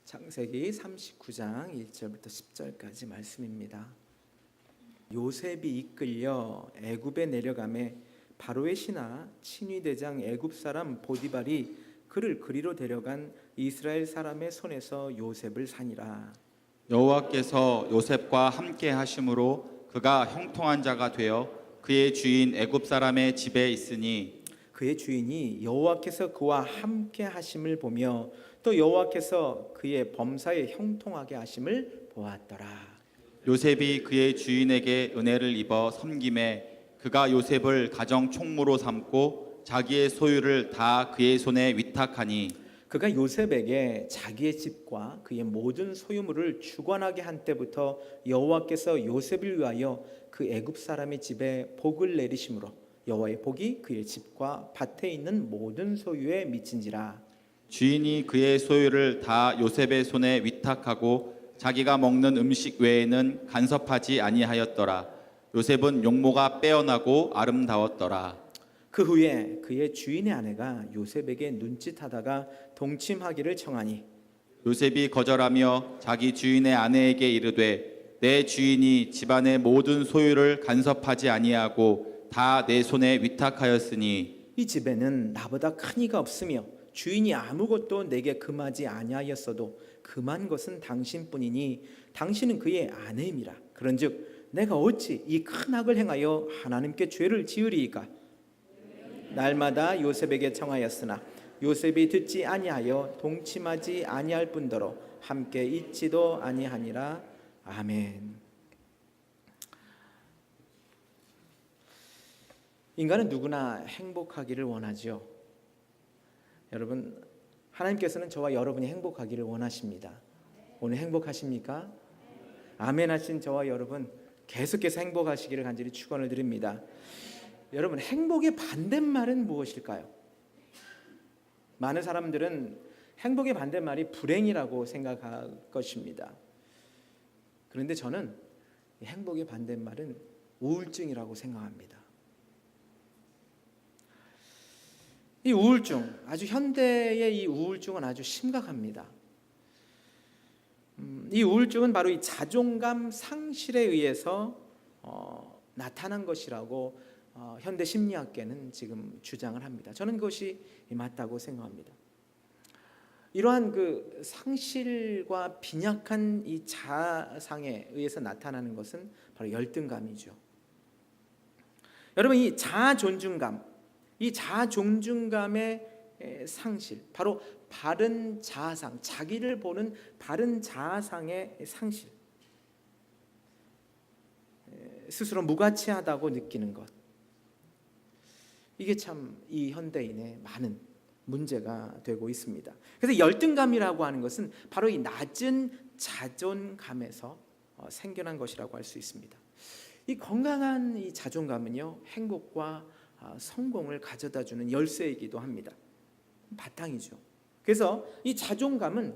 창세기 39장 1절부터 10절까지 말씀입니다. 요셉이 이끌려 애굽에 내려가매 바로의 신하 친위 대장 애굽 사람 보디발이 그를 그리로 데려간 이스라엘 사람의 손에서 요셉을 사니라. 여호와께서 요셉과 함께 하심으로 그가 형통한 자가 되어 그의 주인 애굽 사람의 집에 있으니 그의 주인이 여호와께서 그와 함께 하심을 보며 또 여호와께서 그의 범사에 형통하게 하심을 보았더라. 요셉이 그의 주인에게 은혜를 입어 섬김에 그가 요셉을 가정 총무로 삼고 자기의 소유를 다 그의 손에 위탁하니 그가 요셉에게 자기의 집과 그의 모든 소유물을 주관하게 한 때부터 여호와께서 요셉을 위하여 그 애굽 사람의 집에 복을 내리심으로 여호와의 복이 그의 집과 밭에 있는 모든 소유에 미친지라. 주인이 그의 소유를 다 요셉의 손에 위탁하고 자기가 먹는 음식 외에는 간섭하지 아니하였더라. 요셉은 용모가 빼어나고 아름다웠더라. 그 후에 그의 주인의 아내가 요셉에게 눈짓하다가 동침하기를 청하니 요셉이 거절하며 자기 주인의 아내에게 이르되 내 주인이 집안의 모든 소유를 간섭하지 아니하고 다 내 손에 위탁하였으니 이 집에는 나보다 큰 이가 없으며 주인이 아무것도 내게 금하지 아니하였어도 금한 것은 당신뿐이니 당신은 그의 아내임이라. 그런즉 내가 어찌 이 큰 악을 행하여 하나님께 죄를 지으리이까. 날마다 요셉에게 청하였으나 요셉이 듣지 아니하여 동침하지 아니할 뿐더러 함께 있지도 아니하니라. 아멘. 인간은 누구나 행복하기를 원하죠. 여러분, 하나님께서는 저와 여러분이 행복하기를 원하십니다. 오늘 행복하십니까? 아멘 하신 저와 여러분 계속해서 행복하시기를 간절히 축원을 드립니다. 여러분, 행복의 반대말은 무엇일까요? 많은 사람들은 행복의 반대말이 불행이라고 생각할 것입니다. 그런데 저는 행복의 반대말은 우울증이라고 생각합니다. 이 우울증, 아주 현대의 이 우울증은 아주 심각합니다. 이 우울증은 바로 이 자존감 상실에 의해서 나타난 것이라고 현대 심리학계는 지금 주장을 합니다. 저는 그것이 맞다고 생각합니다. 이러한 그 상실과 빈약한 이 자아상에 의해서 나타나는 것은 바로 열등감이죠. 여러분, 이 자아 존중감, 이 자아 존중감의 상실, 바로 바른 자아상, 자기를 보는 바른 자아상의 상실, 스스로 무가치하다고 느끼는 것, 이게 참 이 현대인의 많은 문제가 되고 있습니다. 그래서 열등감이라고 하는 것은 바로 이 낮은 자존감에서 생겨난 것이라고 할 수 있습니다. 이 건강한 이 자존감은요, 행복과 성공을 가져다주는 열쇠이기도 합니다. 바탕이죠. 그래서 이 자존감은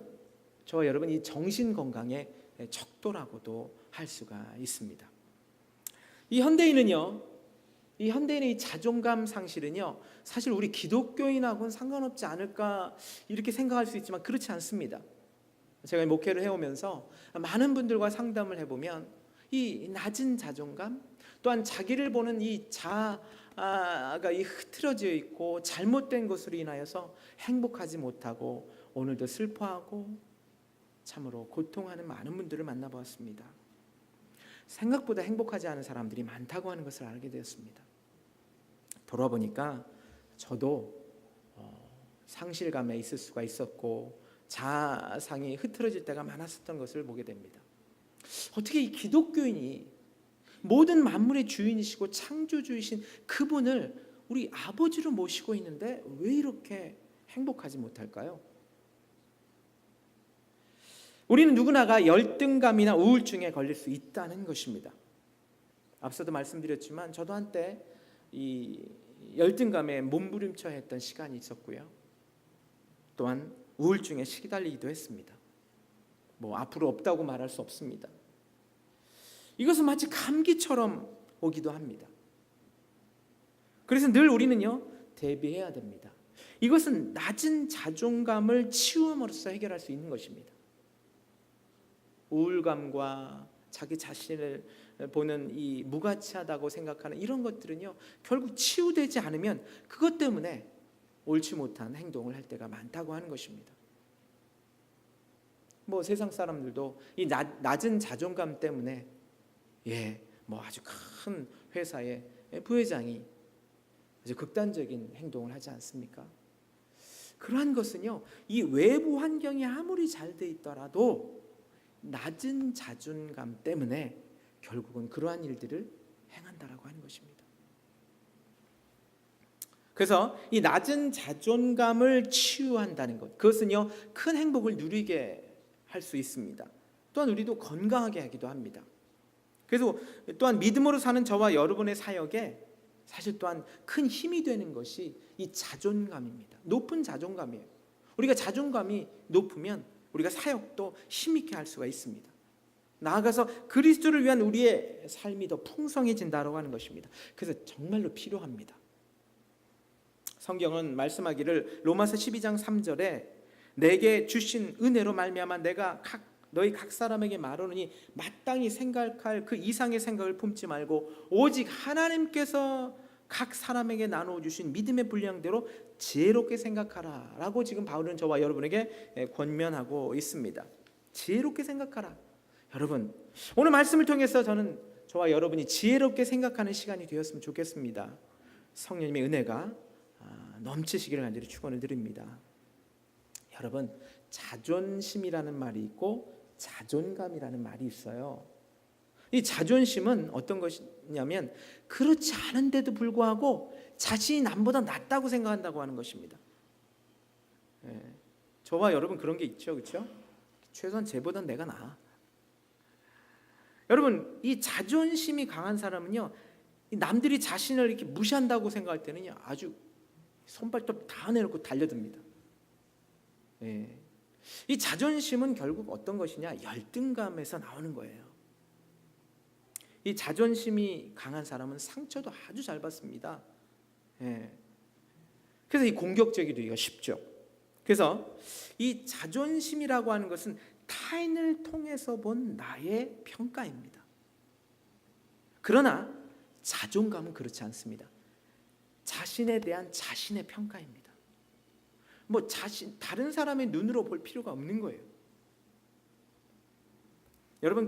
저와 여러분 이 정신 건강의 척도라고도 할 수가 있습니다. 이 현대인의 이 자존감 상실은요, 사실 우리 기독교인하고는 상관없지 않을까 이렇게 생각할 수 있지만 그렇지 않습니다. 제가 목회를 해오면서 많은 분들과 상담을 해보면 이 낮은 자존감, 또한 자기를 보는 이 자아가 흐트러져 있고 잘못된 것으로 인하여서 행복하지 못하고 오늘도 슬퍼하고 참으로 고통하는 많은 분들을 만나보았습니다. 생각보다 행복하지 않은 사람들이 많다고 하는 것을 알게 되었습니다. 돌아보니까 저도 상실감에 있을 수가 있었고 자아상이 흐트러질 때가 많았었던 것을 보게 됩니다. 어떻게 이 기독교인이 모든 만물의 주인이시고 창조주이신 그분을 우리 아버지로 모시고 있는데 왜 이렇게 행복하지 못할까요? 우리는 누구나가 열등감이나 우울증에 걸릴 수 있다는 것입니다. 앞서도 말씀드렸지만 저도 한때 이 열등감에 몸부림쳐야 했던 시간이 있었고요. 또한 우울증에 시달리기도 했습니다. 앞으로 없다고 말할 수 없습니다. 이것은 마치 감기처럼 오기도 합니다. 그래서 늘 우리는요, 대비해야 됩니다. 이것은 낮은 자존감을 치유함으로써 해결할 수 있는 것입니다. 우울감과 자기 자신을 보는 이 무가치하다고 생각하는 이런 것들은요, 결국 치유되지 않으면 그것 때문에 옳지 못한 행동을 할 때가 많다고 하는 것입니다. 뭐 세상 사람들도 이 낮은 자존감 때문에 뭐 아주 큰 회사의 부회장이 아주 극단적인 행동을 하지 않습니까? 그러한 것은요, 이 외부 환경이 아무리 잘 돼 있더라도 낮은 자존감 때문에 결국은 그러한 일들을 행한다라고 하는 것입니다. 그래서 이 낮은 자존감을 치유한다는 것, 그것은요, 큰 행복을 누리게 할 수 있습니다. 또한 우리도 건강하게 하기도 합니다. 그래서 또한 믿음으로 사는 저와 여러분의 사역에 사실 또한 큰 힘이 되는 것이 이 자존감입니다. 높은 자존감이에요. 우리가 자존감이 높으면 우리가 사역도 힘있게 할 수가 있습니다. 나아가서 그리스도를 위한 우리의 삶이 더 풍성해진다고 하는 것입니다. 그래서 정말로 필요합니다. 성경은 말씀하기를 로마서 12장 3절에 내게 주신 은혜로 말미암아 내가 너희 각 사람에게 말하노니 마땅히 생각할 그 이상의 생각을 품지 말고 오직 하나님께서 각 사람에게 나누어 주신 믿음의 분량대로 지혜롭게 생각하라 라고 지금 바울은 저와 여러분에게 권면하고 있습니다. 지혜롭게 생각하라. 여러분, 오늘 말씀을 통해서 저는 저와 여러분이 지혜롭게 생각하는 시간이 되었으면 좋겠습니다. 성령님의 은혜가 넘치시기를 간절히 축원을 드립니다. 여러분, 자존심이라는 말이 있고 자존감이라는 말이 있어요. 이 자존심은 어떤 것이냐면 그렇지 않은데도 불구하고 자신이 남보다 낫다고 생각한다고 하는 것입니다. 저와 여러분 그런 게 있죠, 그렇죠? 최소한 쟤보다 내가 나아. 여러분, 이 자존심이 강한 사람은요, 남들이 자신을 이렇게 무시한다고 생각할 때는요, 아주 손발톱 다 내놓고 달려듭니다. 이 자존심은 결국 어떤 것이냐? 열등감에서 나오는 거예요. 이 자존심이 강한 사람은 상처도 아주 잘 받습니다. 그래서 이 공격적이기가 쉽죠. 그래서 이 자존심이라고 하는 것은 타인을 통해서 본 나의 평가입니다. 그러나 자존감은 그렇지 않습니다. 자신에 대한 자신의 평가입니다. 뭐 다른 사람의 눈으로 볼 필요가 없는 거예요. 여러분,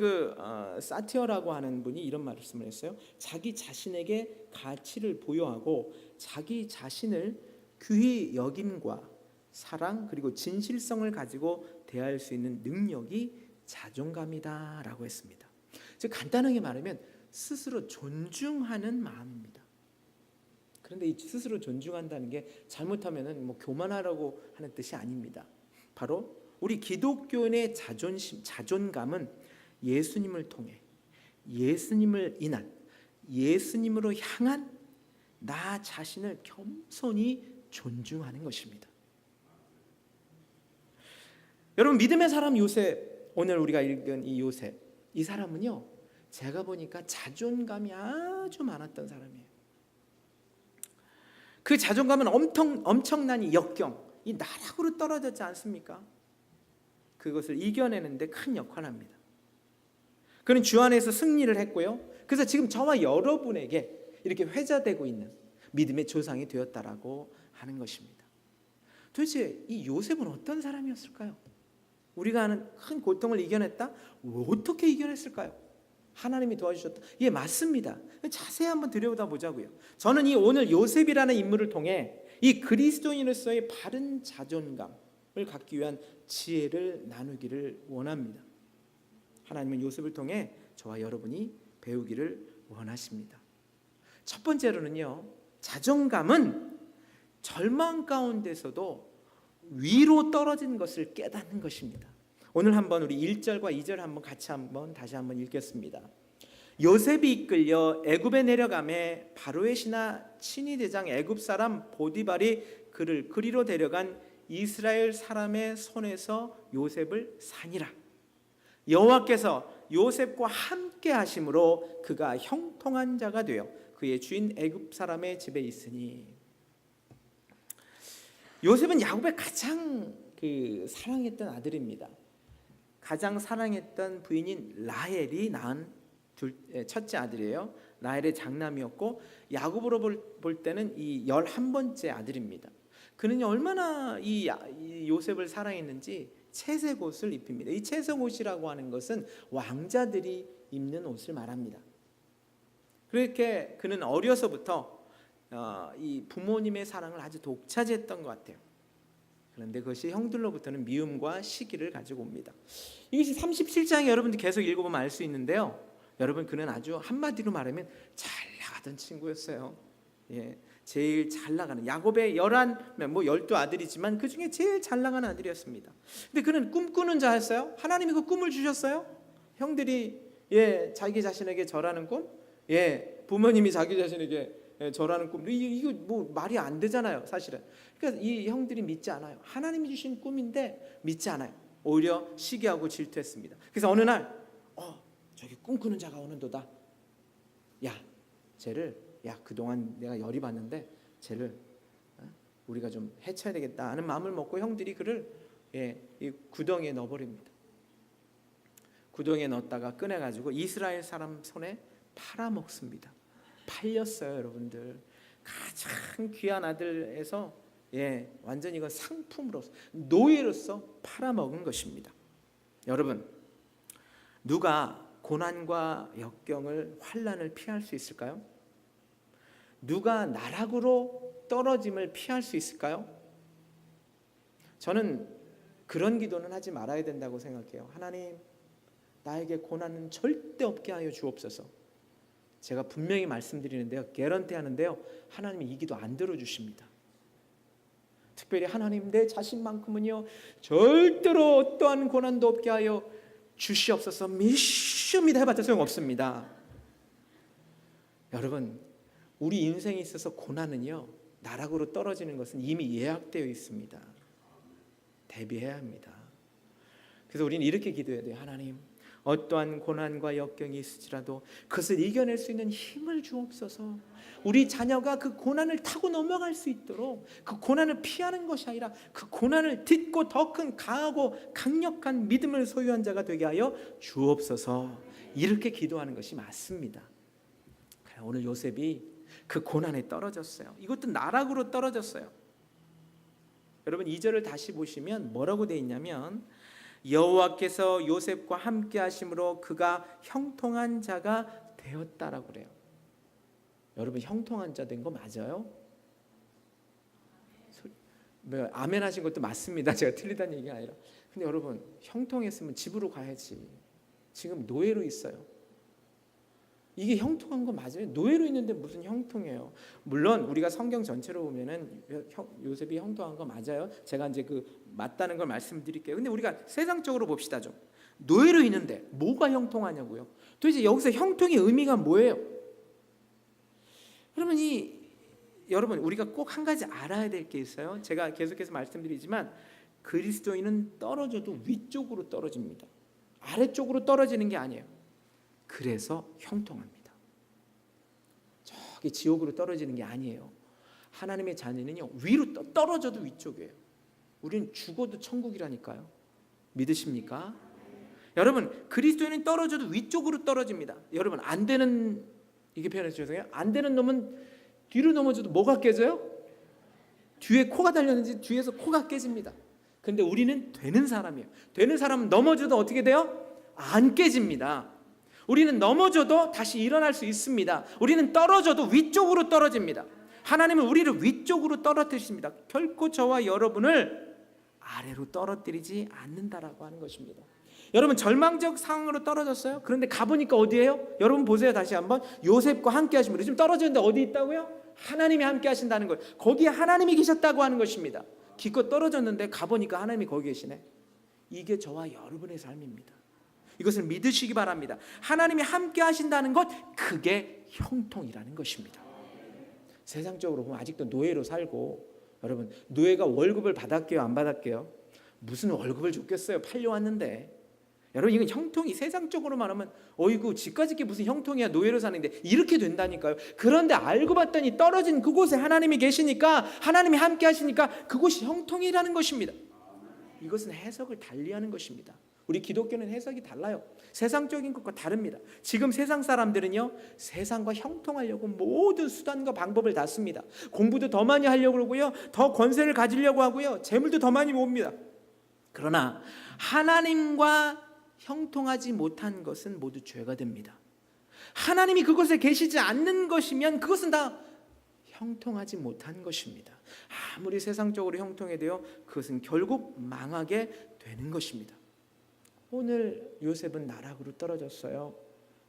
사티어라고 하는 분이 이런 말씀을 했어요. 자기 자신에게 가치를 부여하고 자기 자신을 귀히 여김과 사랑 그리고 진실성을 가지고 대할 수 있는 능력이 자존감이다라고 했습니다. 즉 간단하게 말하면 스스로 존중하는 마음입니다. 그런데 이 스스로 존중한다는 게 잘못하면은 뭐 교만하라고 하는 뜻이 아닙니다. 바로 우리 기독교인의 자존감은 예수님을 통해 예수님을 인한 예수님으로 향한 나 자신을 겸손히 존중하는 것입니다. 여러분, 믿음의 사람 요셉, 오늘 우리가 읽은 이 요셉, 이 사람은요, 제가 보니까 자존감이 아주 많았던 사람이에요. 그 자존감은 엄청난 이 역경, 이 나락으로 떨어졌지 않습니까? 그것을 이겨내는데 큰 역할을 합니다. 그는 주 안에서 승리를 했고요. 그래서 지금 저와 여러분에게 이렇게 회자되고 있는 믿음의 조상이 되었다라고 하는 것입니다. 도대체 이 요셉은 어떤 사람이었을까요? 우리가 아는 큰 고통을 이겨냈다? 어떻게 이겨냈을까요? 하나님이 도와주셨다. 예, 맞습니다. 자세히 한번 들여다 보자고요. 저는 이 오늘 요셉이라는 인물을 통해 이 그리스도인으로서의 바른 자존감을 갖기 위한 지혜를 나누기를 원합니다. 하나님은 요셉을 통해 저와 여러분이 배우기를 원하십니다. 첫 번째로는요, 자존감은 절망 가운데서도 위로 떨어진 것을 깨닫는 것입니다. 오늘 한번 우리 1절과 2절 한번 같이 다시 한번 읽겠습니다. 요셉이 이끌려 애굽에 내려가매 바로의 신하 친위 대장 애굽 사람 보디발이 그를 그리로 데려간 이스라엘 사람의 손에서 요셉을 산이라. 여호와께서 요셉과 함께 하심으로 그가 형통한 자가 되어 그의 주인 애굽 사람의 집에 있으니. 요셉은 야곱의 가장 사랑했던 아들입니다. 가장 사랑했던 부인인 라헬이 낳은 첫째 아들이에요. 라헬의 장남이었고 야곱으로 볼 때는 이 11번째 아들입니다. 그는 얼마나 이 요셉을 사랑했는지 채색 옷을 입힙니다. 이 채색 옷이라고 하는 것은 왕자들이 입는 옷을 말합니다. 그렇게 그는 어려서부터 이 부모님의 사랑을 아주 독차지했던 것 같아요. 그런데 그것이 형들로부터는 미움과 시기를 가지고 옵니다. 이것이 37장에 여러분들 계속 읽어보면 알 수 있는데요. 여러분, 그는 아주 한마디로 말하면 잘 나가던 친구였어요. 예, 제일 잘 나가는, 야곱의 12아들이지만 그 중에 제일 잘 나가는 아들이었습니다. 근데 그는 꿈꾸는 자였어요. 하나님이 그 꿈을 주셨어요. 형들이 자기 자신에게 절하는 꿈, 부모님이 자기 자신에게 절하는 꿈, 이거 뭐 말이 안 되잖아요, 사실은. 그러니까 이 형들이 믿지 않아요. 하나님이 주신 꿈인데 믿지 않아요. 오히려 시기하고 질투했습니다. 그래서 어느 날 저기 꿈꾸는 자가 오는도다. 그동안 내가 열이 받는데 쟤를 우리가 좀 해쳐야 되겠다 하는 마음을 먹고 형들이 그를 이 구덩이에 넣어버립니다. 구덩이에 넣었다가 꺼내가지고 이스라엘 사람 손에 팔아먹습니다. 팔렸어요, 여러분들. 가장 귀한 아들에서 완전히 이건 상품으로서, 노예로서 팔아먹은 것입니다. 여러분, 누가 고난과 역경을, 환난을 피할 수 있을까요? 누가 나락으로 떨어짐을 피할 수 있을까요? 저는 그런 기도는 하지 말아야 된다고 생각해요. 하나님, 나에게 고난은 절대 없게 하여 주옵소서. 제가 분명히 말씀드리는데요, 개런티 하는데요, 하나님이 이 기도 안 들어주십니다. 특별히 하나님, 내 자신만큼은요 절대로 어떠한 고난도 없게 하여 주시옵소서, 미슈미다 해봤자 소용없습니다. 여러분, 우리 인생에 있어서 고난은요, 나락으로 떨어지는 것은 이미 예약되어 있습니다. 대비해야 합니다. 그래서 우리는 이렇게 기도해야 돼요. 하나님, 어떠한 고난과 역경이 있을지라도 그것을 이겨낼 수 있는 힘을 주옵소서. 우리 자녀가 그 고난을 타고 넘어갈 수 있도록, 그 고난을 피하는 것이 아니라 그 고난을 딛고 더 큰 강하고 강력한 믿음을 소유한 자가 되게 하여 주옵소서. 이렇게 기도하는 것이 맞습니다. 오늘 요셉이 그 고난에 떨어졌어요. 이것도 나락으로 떨어졌어요. 여러분, 2절을 다시 보시면 뭐라고 되어 있냐면, 여호와께서 요셉과 함께 하심으로 그가 형통한 자가 되었다라고 그래요. 여러분, 형통한 자 된 거 맞아요? 아멘 하신 것도 맞습니다. 제가 틀리다는 얘기가 아니라. 근데 여러분, 형통했으면 집으로 가야지. 지금 노예로 있어요. 이게 형통한 거 맞아요? 노예로 있는데 무슨 형통이에요? 물론 우리가 성경 전체로 보면은 요셉이 형통한 거 맞아요. 제가 이제 그 맞다는 걸 말씀드릴게요. 근데 우리가 세상적으로 봅시다 좀. 노예로 있는데 뭐가 형통하냐고요? 도대체 여기서 형통의 의미가 뭐예요? 그러면 여러분, 우리가 꼭 한 가지 알아야 될 게 있어요. 제가 계속해서 말씀드리지만 그리스도인은 떨어져도 위쪽으로 떨어집니다. 아래쪽으로 떨어지는 게 아니에요. 그래서 형통합니다. 저기 지옥으로 떨어지는 게 아니에요. 하나님의 자녀는요, 위로 떨어져도 위쪽이에요. 우리는 죽어도 천국이라니까요. 믿으십니까? 여러분, 그리스도인은 떨어져도 위쪽으로 떨어집니다. 여러분, 안 되는, 이게 표현해서 죄송해요, 안 되는 놈은 뒤로 넘어져도 뭐가 깨져요? 뒤에 코가 달렸는지 뒤에서 코가 깨집니다. 근데 우리는 되는 사람이에요. 되는 사람은 넘어져도 어떻게 돼요? 안 깨집니다. 우리는 넘어져도 다시 일어날 수 있습니다. 우리는 떨어져도 위쪽으로 떨어집니다. 하나님은 우리를 위쪽으로 떨어뜨리십니다. 결코 저와 여러분을 아래로 떨어뜨리지 않는다라고 하는 것입니다. 여러분, 절망적 상황으로 떨어졌어요? 그런데 가보니까 어디예요? 여러분 보세요. 다시 한번. 요셉과 함께 하심으로. 지금 떨어졌는데 어디 있다고요? 하나님이 함께 하신다는 거예요. 거기에 하나님이 계셨다고 하는 것입니다. 기껏 떨어졌는데 가보니까 하나님이 거기 계시네. 이게 저와 여러분의 삶입니다. 이것을 믿으시기 바랍니다. 하나님이 함께 하신다는 것, 그게 형통이라는 것입니다. 세상적으로 보면 아직도 노예로 살고, 여러분, 노예가 월급을 받았게요, 안 받았게요? 무슨 월급을 줬겠어요? 팔려왔는데. 여러분, 이건 형통이, 세상적으로 말하면 어이구 집까짓 게 무슨 형통이야, 노예로 사는데, 이렇게 된다니까요. 그런데 알고 봤더니 떨어진 그곳에 하나님이 계시니까, 하나님이 함께 하시니까 그곳이 형통이라는 것입니다. 이것은 해석을 달리하는 것입니다. 우리 기독교는 해석이 달라요. 세상적인 것과 다릅니다. 지금 세상 사람들은요, 세상과 형통하려고 모든 수단과 방법을 다 씁니다. 공부도 더 많이 하려고 그러고요, 더 권세를 가지려고 하고요, 재물도 더 많이 모읍니다. 그러나 하나님과 형통하지 못한 것은 모두 죄가 됩니다. 하나님이 그곳에 계시지 않는 것이면 그것은 다 형통하지 못한 것입니다. 아무리 세상적으로 형통해도요, 그것은 결국 망하게 되는 것입니다. 오늘 요셉은 나락으로 떨어졌어요.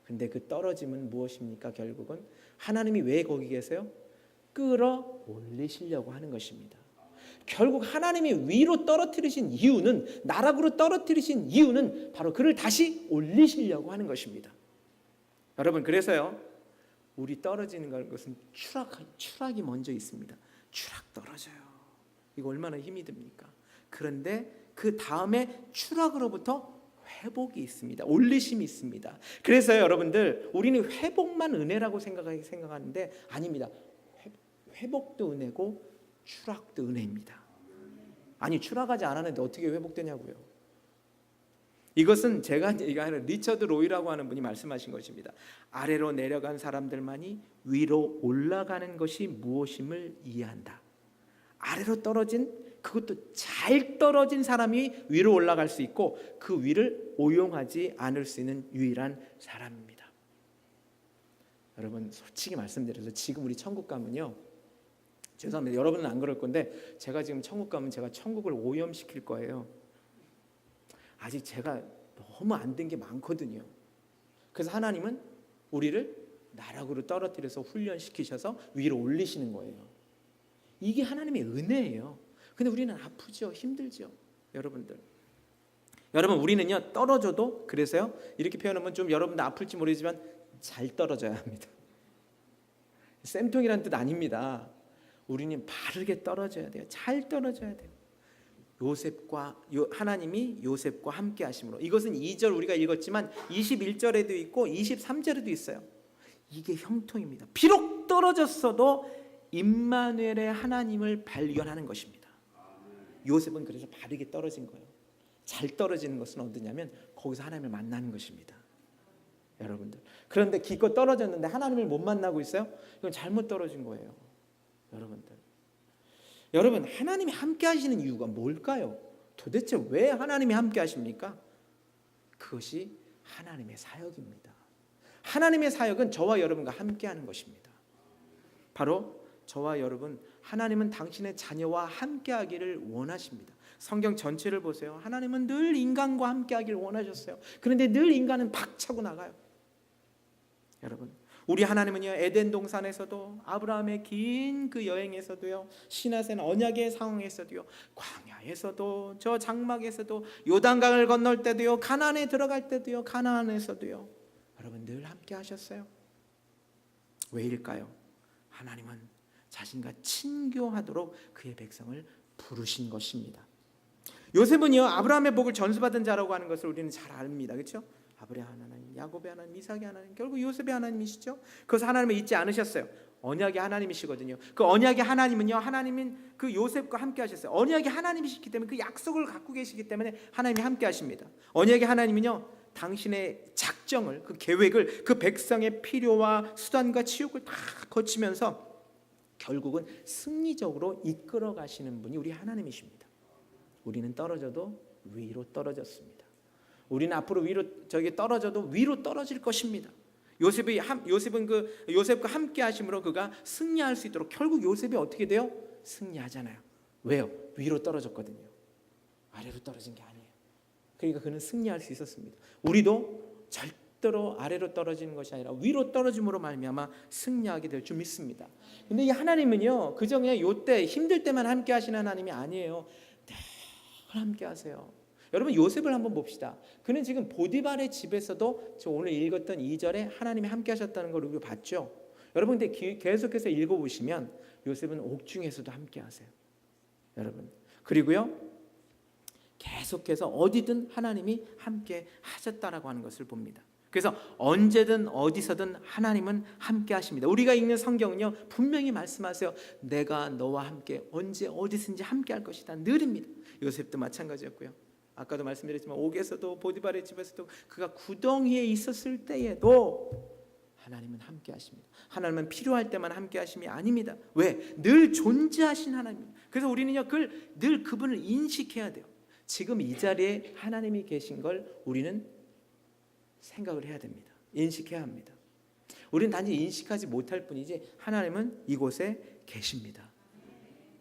근데 그 떨어짐은 무엇입니까? 결국은 하나님이 왜 거기 계세요? 끌어올리시려고 하는 것입니다. 결국 하나님이 위로 떨어뜨리신 이유는, 나락으로 떨어뜨리신 이유는 바로 그를 다시 올리시려고 하는 것입니다. 여러분, 그래서요, 우리 떨어지는 것은 추락이 먼저 있습니다. 추락 떨어져요. 이거 얼마나 힘이 듭니까? 그런데 그 다음에 추락으로부터 회복이 있습니다. 올리심이 있습니다. 그래서 여러분들, 우리는 회복만 은혜라고 생각하는데 아닙니다. 회복도 은혜고 추락도 은혜입니다. 아니, 추락하지 않았는데 어떻게 회복되냐고요. 이것은 제가 얘기하는 리처드 로이라고 하는 분이 말씀하신 것입니다. 아래로 내려간 사람들만이 위로 올라가는 것이 무엇임을 이해한다. 아래로 떨어진, 그것도 잘 떨어진 사람이 위로 올라갈 수 있고 그 위를 오용하지 않을 수 있는 유일한 사람입니다. 여러분, 솔직히 말씀드려서 지금 우리 천국 가면요, 죄송합니다, 여러분은 안 그럴 건데 제가 지금 천국 가면 제가 천국을 오염시킬 거예요. 아직 제가 너무 안 된 게 많거든요. 그래서 하나님은 우리를 나락으로 떨어뜨려서 훈련시키셔서 위로 올리시는 거예요. 이게 하나님의 은혜예요. 근데 우리는 아프죠, 힘들죠, 여러분들. 여러분, 우리는요, 떨어져도, 그래서요, 이렇게 표현하면 좀 여러분들 아플지 모르지만 잘 떨어져야 합니다. 쌤통이란 뜻 아닙니다. 우리는 바르게 떨어져야 돼요. 잘 떨어져야 돼요. 하나님이 요셉과 함께 하심으로. 이것은 2절 우리가 읽었지만 21절에도 있고 23절에도 있어요. 이게 형통입니다. 비록 떨어졌어도 임마누엘의 하나님을 발견하는 것입니다. 요셉은 그래서 바르게 떨어진 거예요. 잘 떨어지는 것은 어디냐면 거기서 하나님을 만나는 것입니다. 여러분들, 그런데 기껏 떨어졌는데 하나님을 못 만나고 있어요? 이건 잘못 떨어진 거예요. 여러분, 하나님이 함께 하시는 이유가 뭘까요? 도대체 왜 하나님이 함께 하십니까? 그것이 하나님의 사역입니다. 하나님의 사역은 저와 여러분과 함께 하는 것입니다. 바로 저와 여러분, 하나님은 당신의 자녀와 함께 하기를 원하십니다. 성경 전체를 보세요. 하나님은 늘 인간과 함께 하기를 원하셨어요. 그런데 늘 인간은 박차고 나가요. 여러분, 우리 하나님은요, 에덴 동산에서도, 아브라함의 긴 그 여행에서도요, 시나센 언약의 상황에서도요, 광야에서도, 저 장막에서도, 요단강을 건널 때도요, 가나안에 들어갈 때도요, 가나안에서도요, 여러분 늘 함께 하셨어요. 왜일까요? 하나님은 자신과 친교하도록 그의 백성을 부르신 것입니다. 요셉은요, 아브라함의 복을 전수받은 자라고 하는 것을 우리는 잘 압니다. 그렇죠? 아브라함 하나님, 야곱의 하나님, 이삭의 하나님, 결국 요셉의 하나님이시죠. 그래서 하나님을 잊지 않으셨어요. 언약의 하나님이시거든요. 그 언약의 하나님은요, 하나님은 그 요셉과 함께 하셨어요. 언약의 하나님이시기 때문에, 그 약속을 갖고 계시기 때문에 하나님이 함께 하십니다. 언약의 하나님은요, 당신의 작정을, 그 계획을, 그 백성의 필요와 수단과 치욕을 다 거치면서 결국은 승리적으로 이끌어 가시는 분이 우리 하나님이십니다. 우리는 떨어져도 위로 떨어졌습니다. 우리는 앞으로 떨어져도 위로 떨어질 것입니다. 요셉은 그 요셉과 함께 하심으로 그가 승리할 수 있도록, 결국 요셉이 어떻게 돼요? 승리하잖아요. 왜요? 위로 떨어졌거든요. 아래로 떨어진 게 아니에요. 그러니까 그는 승리할 수 있었습니다. 우리도 절대로 아래로 떨어지는 것이 아니라 위로 떨어짐으로 말미암아 승리하게 될 줄 믿습니다. 근데 이 하나님은요, 그저 그냥 요때 힘들 때만 함께 하시는 하나님이 아니에요. 늘 함께 하세요. 여러분, 요셉을 한번 봅시다. 그는 지금 보디발의 집에서도 저 오늘 읽었던 2절에 하나님이 함께 하셨다는 걸 우리가 봤죠. 여러분, 근데 계속해서 읽어보시면 요셉은 옥중에서도 함께 하세요. 여러분, 그리고요, 계속해서 어디든 하나님이 함께 하셨다라고 하는 것을 봅니다. 그래서 언제든 어디서든 하나님은 함께 하십니다. 우리가 읽는 성경은요, 분명히 말씀하세요. 내가 너와 함께 언제 어디든지 함께 할 것이다. 늘입니다. 요셉도 마찬가지였고요. 아까도 말씀드렸지만 옥에서도 보디발의 집에서도 그가 구덩이에 있었을 때에도 하나님은 함께 하십니다. 하나님은 필요할 때만 함께 하심이 아닙니다. 왜? 늘 존재하신 하나님입니다. 그래서 우리는요, 늘 그분을 인식해야 돼요. 지금 이 자리에 하나님이 계신 걸 우리는 생각을 해야 됩니다. 인식해야 합니다. 우리는 단지 인식하지 못할 뿐이지 하나님은 이곳에 계십니다.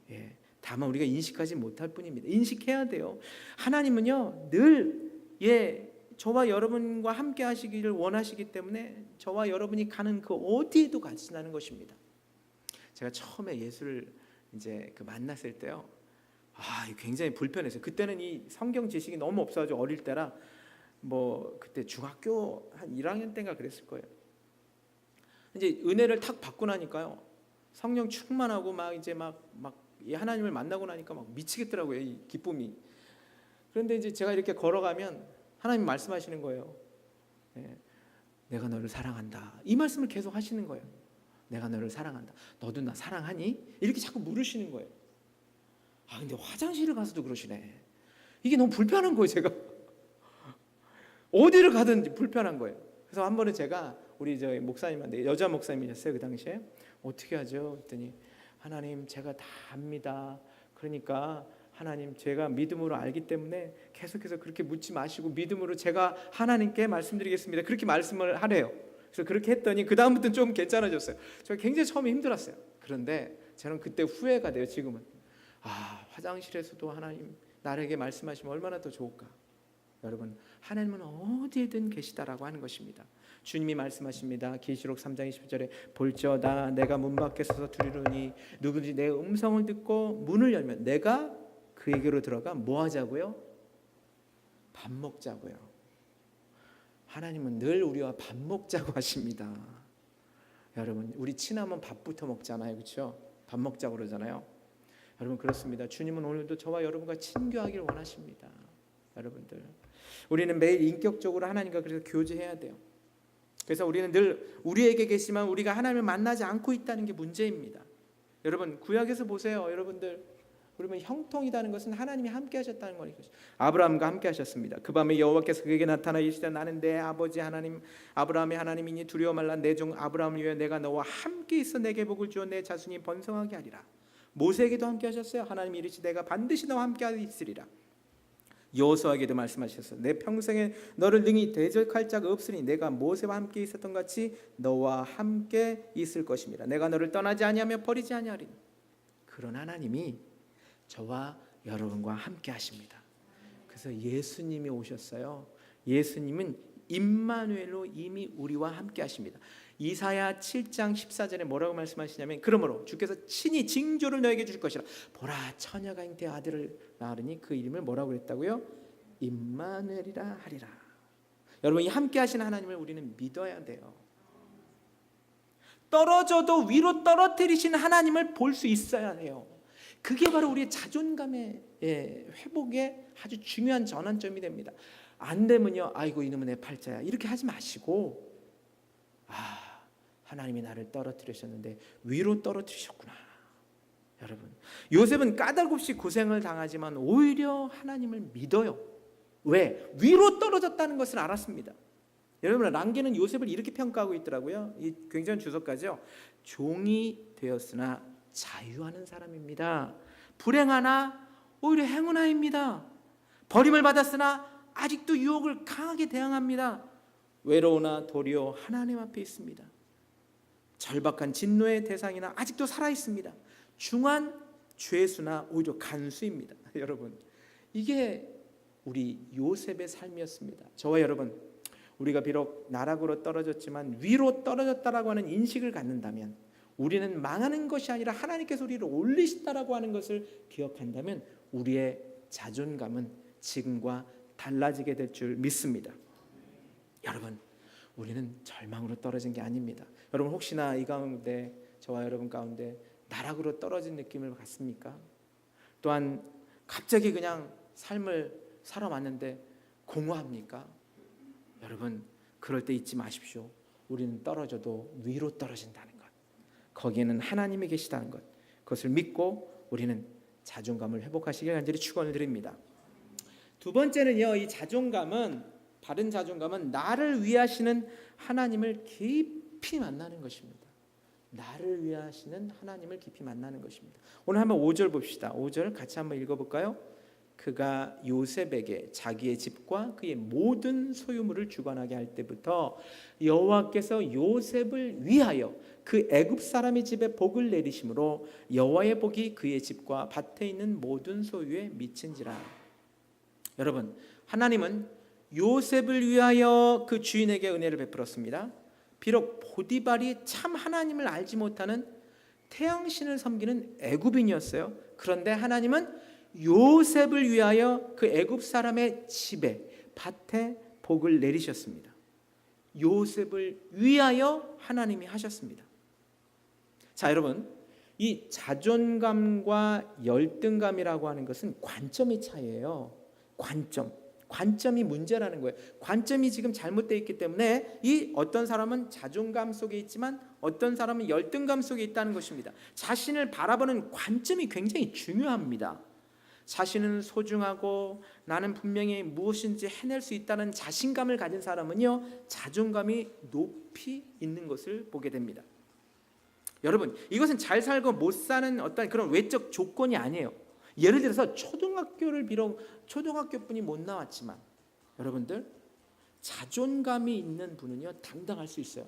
예, 다만 우리가 인식하지 못할 뿐입니다. 인식해야 돼요. 하나님은요, 늘 저와 여러분과 함께 하시기를 원하시기 때문에 저와 여러분이 가는 그 어디에도 가신다는 것입니다. 제가 처음에 예수를 이제 만났을 때요, 굉장히 불편했어요. 그때는 이 성경 지식이 너무 없어가지고 어릴 때라 그때 중학교 한 1학년 때인가 그랬을 거예요. 이제 은혜를 탁 받고 나니까요, 성령 충만하고 이 하나님을 만나고 나니까 막 미치겠더라고요, 이 기쁨이. 그런데 이제 제가 이렇게 걸어가면 하나님 말씀하시는 거예요. 내가 너를 사랑한다. 이 말씀을 계속 하시는 거예요. 내가 너를 사랑한다. 너도 나 사랑하니? 이렇게 자꾸 물으시는 거예요. 근데 화장실을 가서도 그러시네. 이게 너무 불편한 거예요, 제가. 어디를 가든 불편한 거예요. 그래서 한 번은 제가 우리 저희 목사님한테, 여자 목사님이셨어요, 그 당시에. 어떻게 하죠? 그랬더니 하나님, 제가 다 압니다. 그러니까 하나님, 제가 믿음으로 알기 때문에 계속해서 그렇게 묻지 마시고 믿음으로 제가 하나님께 말씀드리겠습니다. 그렇게 말씀을 하래요. 그래서 그렇게 했더니 그 다음부터는 좀 괜찮아졌어요. 제가 굉장히 처음에 힘들었어요. 그런데 저는 그때 후회가 돼요. 지금은 화장실에서도 하나님 나에게 말씀하시면 얼마나 더 좋을까. 여러분, 하나님은 어디에든 계시다라고 하는 것입니다. 주님이 말씀하십니다. 계시록 3장 20절에 볼지어다 내가 문 밖에 서서 두드리니 누구든지 내 음성을 듣고 문을 열면 내가 그에게로 들어가 뭐 하자고요? 밥 먹자고요. 하나님은 늘 우리와 밥 먹자고 하십니다. 여러분, 우리 친하면 밥부터 먹잖아요, 그렇죠? 밥 먹자고 그러잖아요. 여러분, 그렇습니다. 주님은 오늘도 저와 여러분과 친교하기를 원하십니다. 여러분들, 우리는 매일 인격적으로 하나님과 그래서 교제해야 돼요. 그래서 우리는 늘 우리에게 계시지만 우리가 하나님을 만나지 않고 있다는 게 문제입니다. 여러분, 구약에서 보세요. 여러분들, 그러면 형통이라는 것은 하나님이 함께 하셨다는 거니까. 아브라함과 함께 하셨습니다. 그 밤에 여호와께서 그에게 나타나 이르시되 나는 내 아버지 하나님 아브라함의 하나님이니 두려워 말라. 내 종 아브라함을 위하여 내가 너와 함께 있어 내게 복을 주어 내 자손이 번성하게 하리라. 모세에게도 함께 하셨어요. 하나님이 이르시되 내가 반드시 너와 함께 있으리라. 여호수아에게도 말씀하셨어요. 내 평생에 너를 능히 대적할 자가 없으니 내가 모세와 함께 있었던 같이 너와 함께 있을 것입니다. 내가 너를 떠나지 아니하며 버리지 아니하리니. 그런 하나님이 저와 여러분과 함께 하십니다. 그래서 예수님이 오셨어요. 예수님은 임마누엘로 이미 우리와 함께 하십니다. 이사야 7장 14절에 뭐라고 말씀하시냐면 그러므로 주께서 친히 징조를 너에게 주실 것이라. 보라, 처녀가 잉태 아들을 낳으니 그 이름을 뭐라고 그랬다고요? 임마누엘이라 하리라. 여러분, 이 함께 하시는 하나님을 우리는 믿어야 돼요. 떨어져도 위로 떨어뜨리신 하나님을 볼 수 있어야 해요. 그게 바로 우리의 자존감의 회복에 아주 중요한 전환점이 됩니다. 안 되면요, 아이고 이놈은 내 팔자야, 이렇게 하지 마시고, 하나님이 나를 떨어뜨리셨는데 위로 떨어뜨리셨구나. 여러분, 요셉은 까닭없이 고생을 당하지만 오히려 하나님을 믿어요. 왜? 위로 떨어졌다는 것을 알았습니다. 여러분, 랑게는 요셉을 이렇게 평가하고 있더라고요. 이 굉장한 주석가죠. 종이 되었으나 자유하는 사람입니다. 불행하나 오히려 행운아입니다. 버림을 받았으나 아직도 유혹을 강하게 대항합니다. 외로우나 도리어 하나님 앞에 있습니다. 절박한 진노의 대상이나 아직도 살아있습니다. 중한 죄수나 오히려 간수입니다. 여러분, 이게 우리 요셉의 삶이었습니다. 저와 여러분, 우리가 비록 나락으로 떨어졌지만 위로 떨어졌다라고 하는 인식을 갖는다면, 우리는 망하는 것이 아니라 하나님께서 우리를 올리시다라고 하는 것을 기억한다면 우리의 자존감은 지금과 달라지게 될 줄 믿습니다. 여러분, 우리는 절망으로 떨어진 게 아닙니다. 여러분, 혹시나 이 가운데 저와 여러분 가운데 나락으로 떨어진 느낌을 갖습니까? 또한 갑자기 그냥 삶을 살아왔는데 공허합니까? 여러분, 그럴 때 잊지 마십시오. 우리는 떨어져도 위로 떨어진다는 것, 거기에는 하나님이 계시다는 것, 그것을 믿고 우리는 자존감을 회복하시길 간절히 축원을 드립니다. 두 번째는요, 이 자존감은, 바른 자존감은 나를 위하시는 하나님을 깊이 만나는 것입니다. 나를 위하시는 하나님을 깊이 만나는 것입니다. 오늘 한번 5절 봅시다. 5절 같이 한번 읽어볼까요? 그가 요셉에게 자기의 집과 그의 모든 소유물을 주관하게 할 때부터 여호와께서 요셉을 위하여 그 애굽 사람의 집에 복을 내리심으로 여호와의 복이 그의 집과 밭에 있는 모든 소유에 미친지라. 여러분, 하나님은 요셉을 위하여 그 주인에게 은혜를 베풀었습니다. 비록 보디발이 참 하나님을 알지 못하는 태양신을 섬기는 애굽인이었어요. 그런데 하나님은 요셉을 위하여 그 애굽 사람의 집에, 밭에 복을 내리셨습니다. 요셉을 위하여 하나님이 하셨습니다. 자, 여러분, 이 자존감과 열등감이라고 하는 것은 관점의 차이예요. 관점이 문제라는 거예요. 관점이 지금 잘못되어 있기 때문에 이 어떤 사람은 자존감 속에 있지만 어떤 사람은 열등감 속에 있다는 것입니다. 자신을 바라보는 관점이 굉장히 중요합니다. 자신은 소중하고 나는 분명히 무엇인지 해낼 수 있다는 자신감을 가진 사람은요, 자존감이 높이 있는 것을 보게 됩니다. 여러분, 이것은 잘 살고 못 사는 어떤 그런 외적 조건이 아니에요. 예를 들어서 초등학교뿐이 못 나왔지만 여러분들, 자존감이 있는 분은요, 당당할 수 있어요.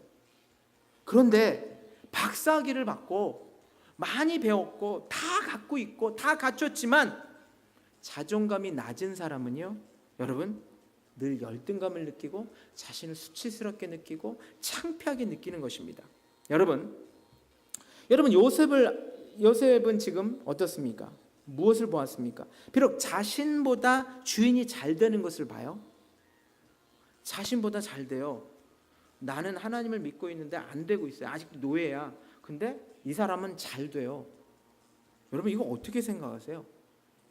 그런데 박사학위를 받고 많이 배웠고 다 갖고 있고 다 갖췄지만 자존감이 낮은 사람은요, 여러분, 늘 열등감을 느끼고 자신을 수치스럽게 느끼고 창피하게 느끼는 것입니다. 여러분, 요셉은 지금 어떻습니까? 무엇을 보았습니까? 비록 자신보다 주인이 잘 되는 것을 봐요. 자신보다 잘 돼요. 나는 하나님을 믿고 있는데 안 되고 있어요. 아직도 노예야. 근데 이 사람은 잘 돼요. 여러분, 이거 어떻게 생각하세요?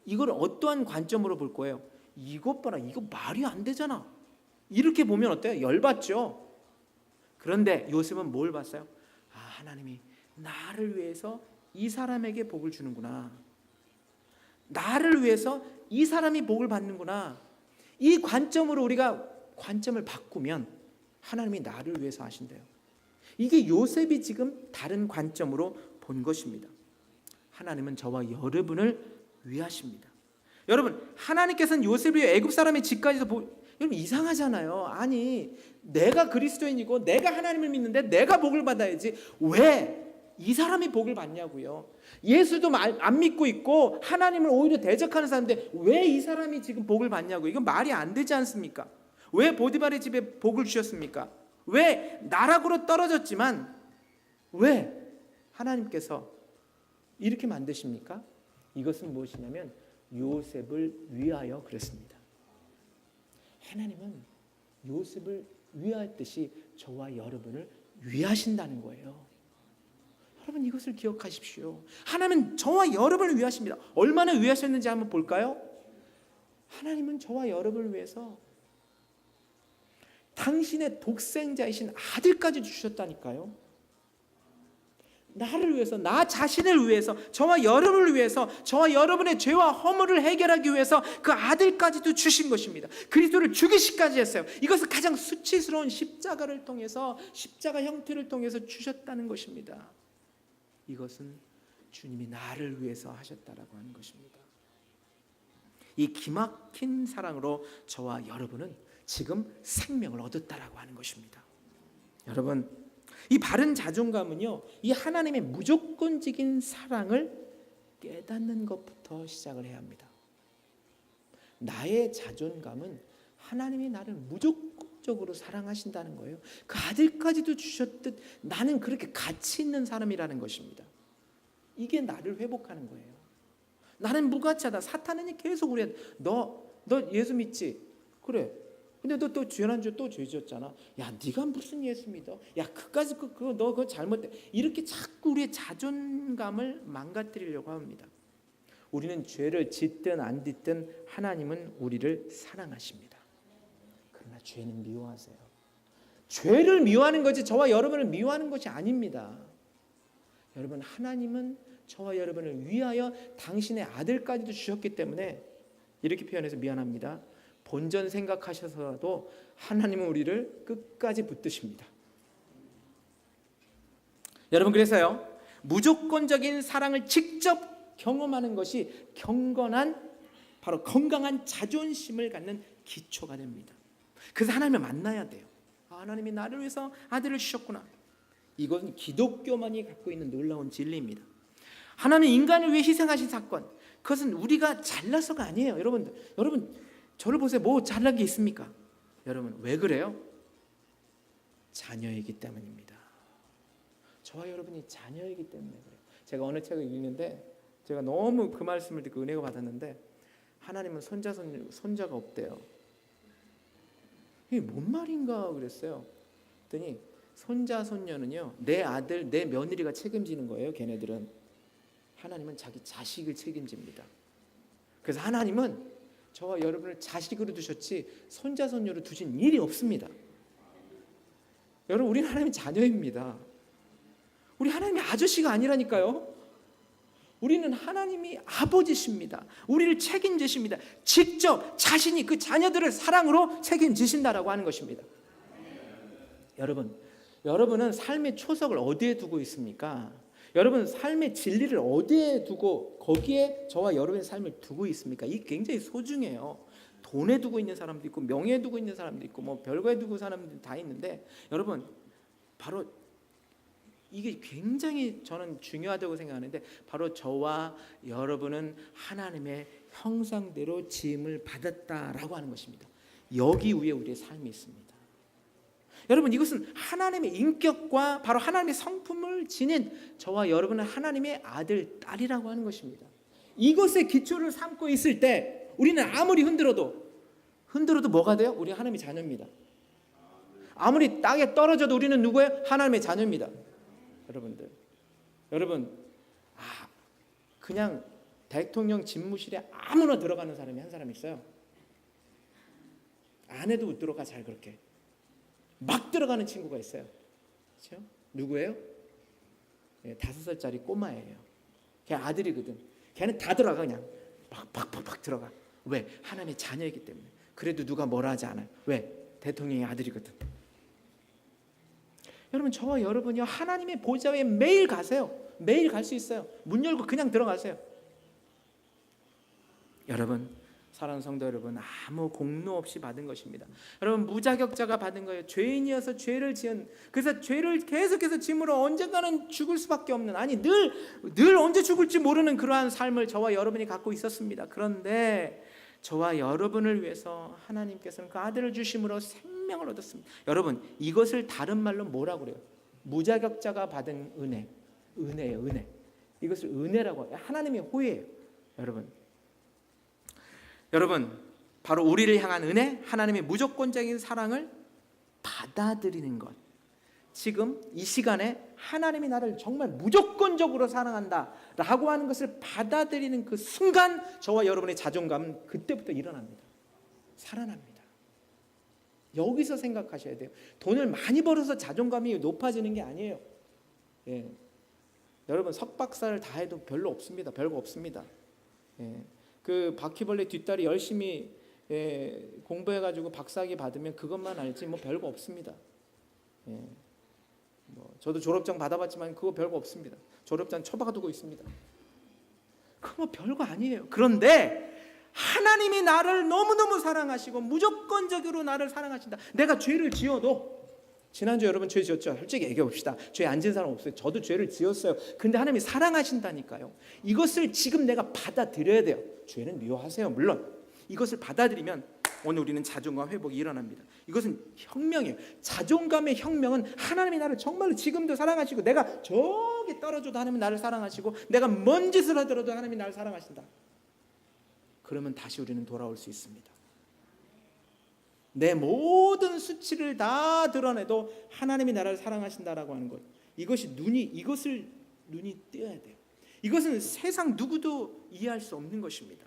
이걸 어떠한 관점으로 볼 거예요? 이것 봐라, 이거 말이 안 되잖아. 이렇게 보면 어때요? 열받죠. 그런데 요셉은 뭘 봤어요? 아, 하나님이 나를 위해서 이 사람에게 복을 주는구나. 나를 위해서 이 사람이 복을 받는구나. 이 관점으로 우리가 관점을 바꾸면 하나님이 나를 위해서 하신대요. 이게 요셉이 지금 다른 관점으로 본 것입니다. 하나님은 저와 여러분을 위하십니다. 여러분, 하나님께서는 요셉이 애굽 사람의 집까지도 여러분, 이상하잖아요. 아니, 내가 그리스도인이고 내가 하나님을 믿는데 내가 복을 받아야지 왜 이 사람이 복을 받냐고요. 예수도 안 믿고 있고 하나님을 오히려 대적하는 사람인데 왜 이 사람이 지금 복을 받냐고. 이건 말이 안 되지 않습니까? 왜 보디발의 집에 복을 주셨습니까? 왜 나락으로 떨어졌지만 왜 하나님께서 이렇게 만드십니까? 이것은 무엇이냐면 요셉을 위하여 그랬습니다. 하나님은 요셉을 위하였듯이 저와 여러분을 위하신다는 거예요. 여러분, 이것을 기억하십시오. 하나님은 저와 여러분을 위하십니다. 얼마나 위하셨는지 한번 볼까요? 하나님은 저와 여러분을 위해서 당신의 독생자이신 아들까지 주셨다니까요. 나를 위해서, 나 자신을 위해서, 저와 여러분을 위해서, 저와 여러분의 죄와 허물을 해결하기 위해서 그 아들까지도 주신 것입니다. 그리스도를 죽이시까지 했어요. 이것을 가장 수치스러운 십자가를 통해서, 십자가 형태를 통해서 주셨다는 것입니다. 이것은 주님이 나를 위해서 하셨다라고 하는 것입니다. 이 기막힌 사랑으로 저와 여러분은 지금 생명을 얻었다라고 하는 것입니다. 여러분, 이 바른 자존감은요, 이 하나님의 무조건적인 사랑을 깨닫는 것부터 시작을 해야 합니다. 나의 자존감은 하나님이 나를 무조건적으로 사랑하신다는 거예요. 그 아들까지도 주셨듯 나는 그렇게 가치 있는 사람이라는 것입니다. 이게 나를 회복하는 거예요. 나는 무가치하다. 사탄은 계속 우리한테 너 예수 믿지? 그래. 근데 너 또 지난주에 또 죄 지었잖아. 야, 네가 무슨 예수 믿어? 야, 너 그거 잘못돼. 이렇게 자꾸 우리의 자존감을 망가뜨리려고 합니다. 우리는 죄를 짓든 안 짓든 하나님은 우리를 사랑하십니다. 그러나 죄는 미워하세요. 죄를 미워하는 것이 저와 여러분을 미워하는 것이 아닙니다. 여러분, 하나님은 저와 여러분을 위하여 당신의 아들까지도 주셨기 때문에 이렇게 표현해서 미안합니다. 본전 생각하셔서라도 하나님은 우리를 끝까지 붙드십니다. 여러분, 그래서요, 무조건적인 사랑을 직접 경험하는 것이 바로 건강한 자존심을 갖는 기초가 됩니다. 그래서 하나님을 만나야 돼요. 하나님이 나를 위해서 아들을 주셨구나. 이건 기독교만이 갖고 있는 놀라운 진리입니다. 하나님 인간을 위해 희생하신 사건, 그것은 우리가 잘나서가 아니에요. 여러분 저를 보세요. 뭐 잘난 게 있습니까? 여러분, 왜 그래요? 자녀이기 때문입니다. 저와 여러분이 자녀이기 때문에 그래요. 제가 어느 책을 읽는데 제가 너무 그 말씀을 듣고 은혜가 받았는데, 하나님은 손자가 없대요. 이게 뭔 말인가 그랬어요. 그랬더니 손자 손녀는요, 내 아들 내 며느리가 책임지는 거예요. 걔네들은. 하나님은 자기 자식을 책임집니다. 그래서 하나님은 저와 여러분을 자식으로 두셨지 손자 손녀로 두신 일이 없습니다. 여러분, 우리는 하나님의 자녀입니다. 우리 하나님의 아저씨가 아니라니까요. 우리는 하나님이 아버지십니다. 우리를 책임지십니다. 직접 자신이 그 자녀들을 사랑으로 책임지신다라고 하는 것입니다. 여러분은 삶의 초석을 어디에 두고 있습니까? 여러분, 삶의 진리를 어디에 두고 거기에 저와 여러분의 삶을 두고 있습니까? 이게 굉장히 소중해요. 돈에 두고 있는 사람도 있고 명예에 두고 있는 사람도 있고 뭐 별거에 두고 사람들 다 있는데, 여러분, 바로 이게 굉장히 저는 중요하다고 생각하는데, 바로 저와 여러분은 하나님의 형상대로 지음을 받았다라고 하는 것입니다. 여기 위에 우리의 삶이 있습니다. 여러분, 이것은 하나님의 인격과 바로 하나님의 성품을 지닌 저와 여러분은 하나님의 아들, 딸이라고 하는 것입니다. 이것의 기초를 삼고 있을 때 우리는 아무리 흔들어도 뭐가 돼요? 우리 하나님의 자녀입니다. 아무리 땅에 떨어져도 우리는 누구예요? 하나님의 자녀입니다. 여러분, 그냥 대통령 집무실에 아무나 들어가는 사람이 한 사람 있어요. 안 해도 못 들어가. 잘 그렇게 막 들어가는 친구가 있어요. 그렇죠? 누구예요? 5살짜리 꼬마예요. 걔 아들이거든. 걔는 다 들어가. 그냥 막 들어가. 왜? 하나님의 자녀이기 때문에. 그래도 누가 뭐라 하지 않아요. 왜? 대통령의 아들이거든. 여러분, 저와 여러분이요, 하나님의 보좌에 매일 가세요. 매일 갈 수 있어요. 문 열고 그냥 들어가세요. 여러분, 사랑하는 성도 여러분, 아무 공로 없이 받은 것입니다. 여러분, 무자격자가 받은 거예요. 죄인이어서 죄를 지은, 그래서 죄를 계속해서 지음으로 언젠가는 죽을 수밖에 없는, 아니 늘 언제 죽을지 모르는 그러한 삶을 저와 여러분이 갖고 있었습니다. 그런데 저와 여러분을 위해서 하나님께서는 그 아들을 주심으로 생명을 얻었습니다. 여러분, 이것을 다른 말로 뭐라고 그래요? 무자격자가 받은 은혜예요. 은혜. 이것을 은혜라고 해요. 하나님의 호의예요. 여러분, 바로 우리를 향한 은혜, 하나님의 무조건적인 사랑을 받아들이는 것. 지금 이 시간에 하나님이 나를 정말 무조건적으로 사랑한다라고 하는 것을 받아들이는 그 순간, 저와 여러분의 자존감은 그때부터 일어납니다. 살아납니다. 여기서 생각하셔야 돼요. 돈을 많이 벌어서 자존감이 높아지는 게 아니에요. 여러분, 석박사를 다 해도 별거 없습니다. 그 바퀴벌레 뒷다리 열심히 공부해가지고 박사학위 받으면 그것만 알지 뭐 별거 없습니다. 저도 졸업장 받아봤지만 그거 별거 없습니다. 졸업장 처박아두고 있습니다. 그거 뭐 별거 아니에요. 그런데 하나님이 나를 너무너무 사랑하시고 무조건적으로 나를 사랑하신다. 내가 죄를 지어도, 지난주 여러분 죄 지었죠? 솔직히 얘기해 봅시다. 죄 안 지은 사람 없어요. 저도 죄를 지었어요. 근데 하나님이 사랑하신다니까요. 이것을 지금 내가 받아들여야 돼요. 죄는 미워하세요, 물론. 이것을 받아들이면 오늘 우리는 자존감 회복이 일어납니다. 이것은 혁명이에요. 자존감의 혁명은 하나님이 나를 정말로 지금도 사랑하시고, 내가 저기 떨어져도 하나님이 나를 사랑하시고, 내가 뭔 짓을 하더라도 하나님이 나를 사랑하신다. 그러면 다시 우리는 돌아올 수 있습니다. 내 모든 수치를 다 드러내도 하나님이 나를 사랑하신다라고 하는 것, 이것을 눈이 띄어야 돼요. 이것은 세상 누구도 이해할 수 없는 것입니다.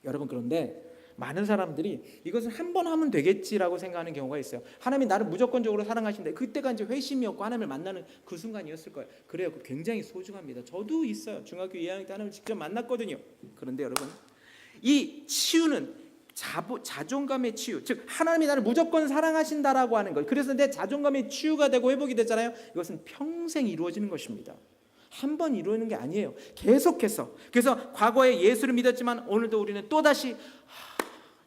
여러분, 그런데 많은 사람들이 이것을 한 번 하면 되겠지라고 생각하는 경우가 있어요. 하나님이 나를 무조건적으로 사랑하신다. 그때가 이제 회심이었고 하나님을 만나는 그 순간이었을 거예요. 그래요. 굉장히 소중합니다. 저도 있어요. 중학교 2학년 때 하나님을 직접 만났거든요. 그런데 여러분, 이 치유는 자존감의 치유, 즉 하나님이 나를 무조건 사랑하신다라고 하는 것. 그래서 내 자존감의 치유가 되고 회복이 됐잖아요. 이것은 평생 이루어지는 것입니다. 한 번 이루어지는 게 아니에요. 계속해서. 그래서 과거에 예수를 믿었지만 오늘도 우리는 또다시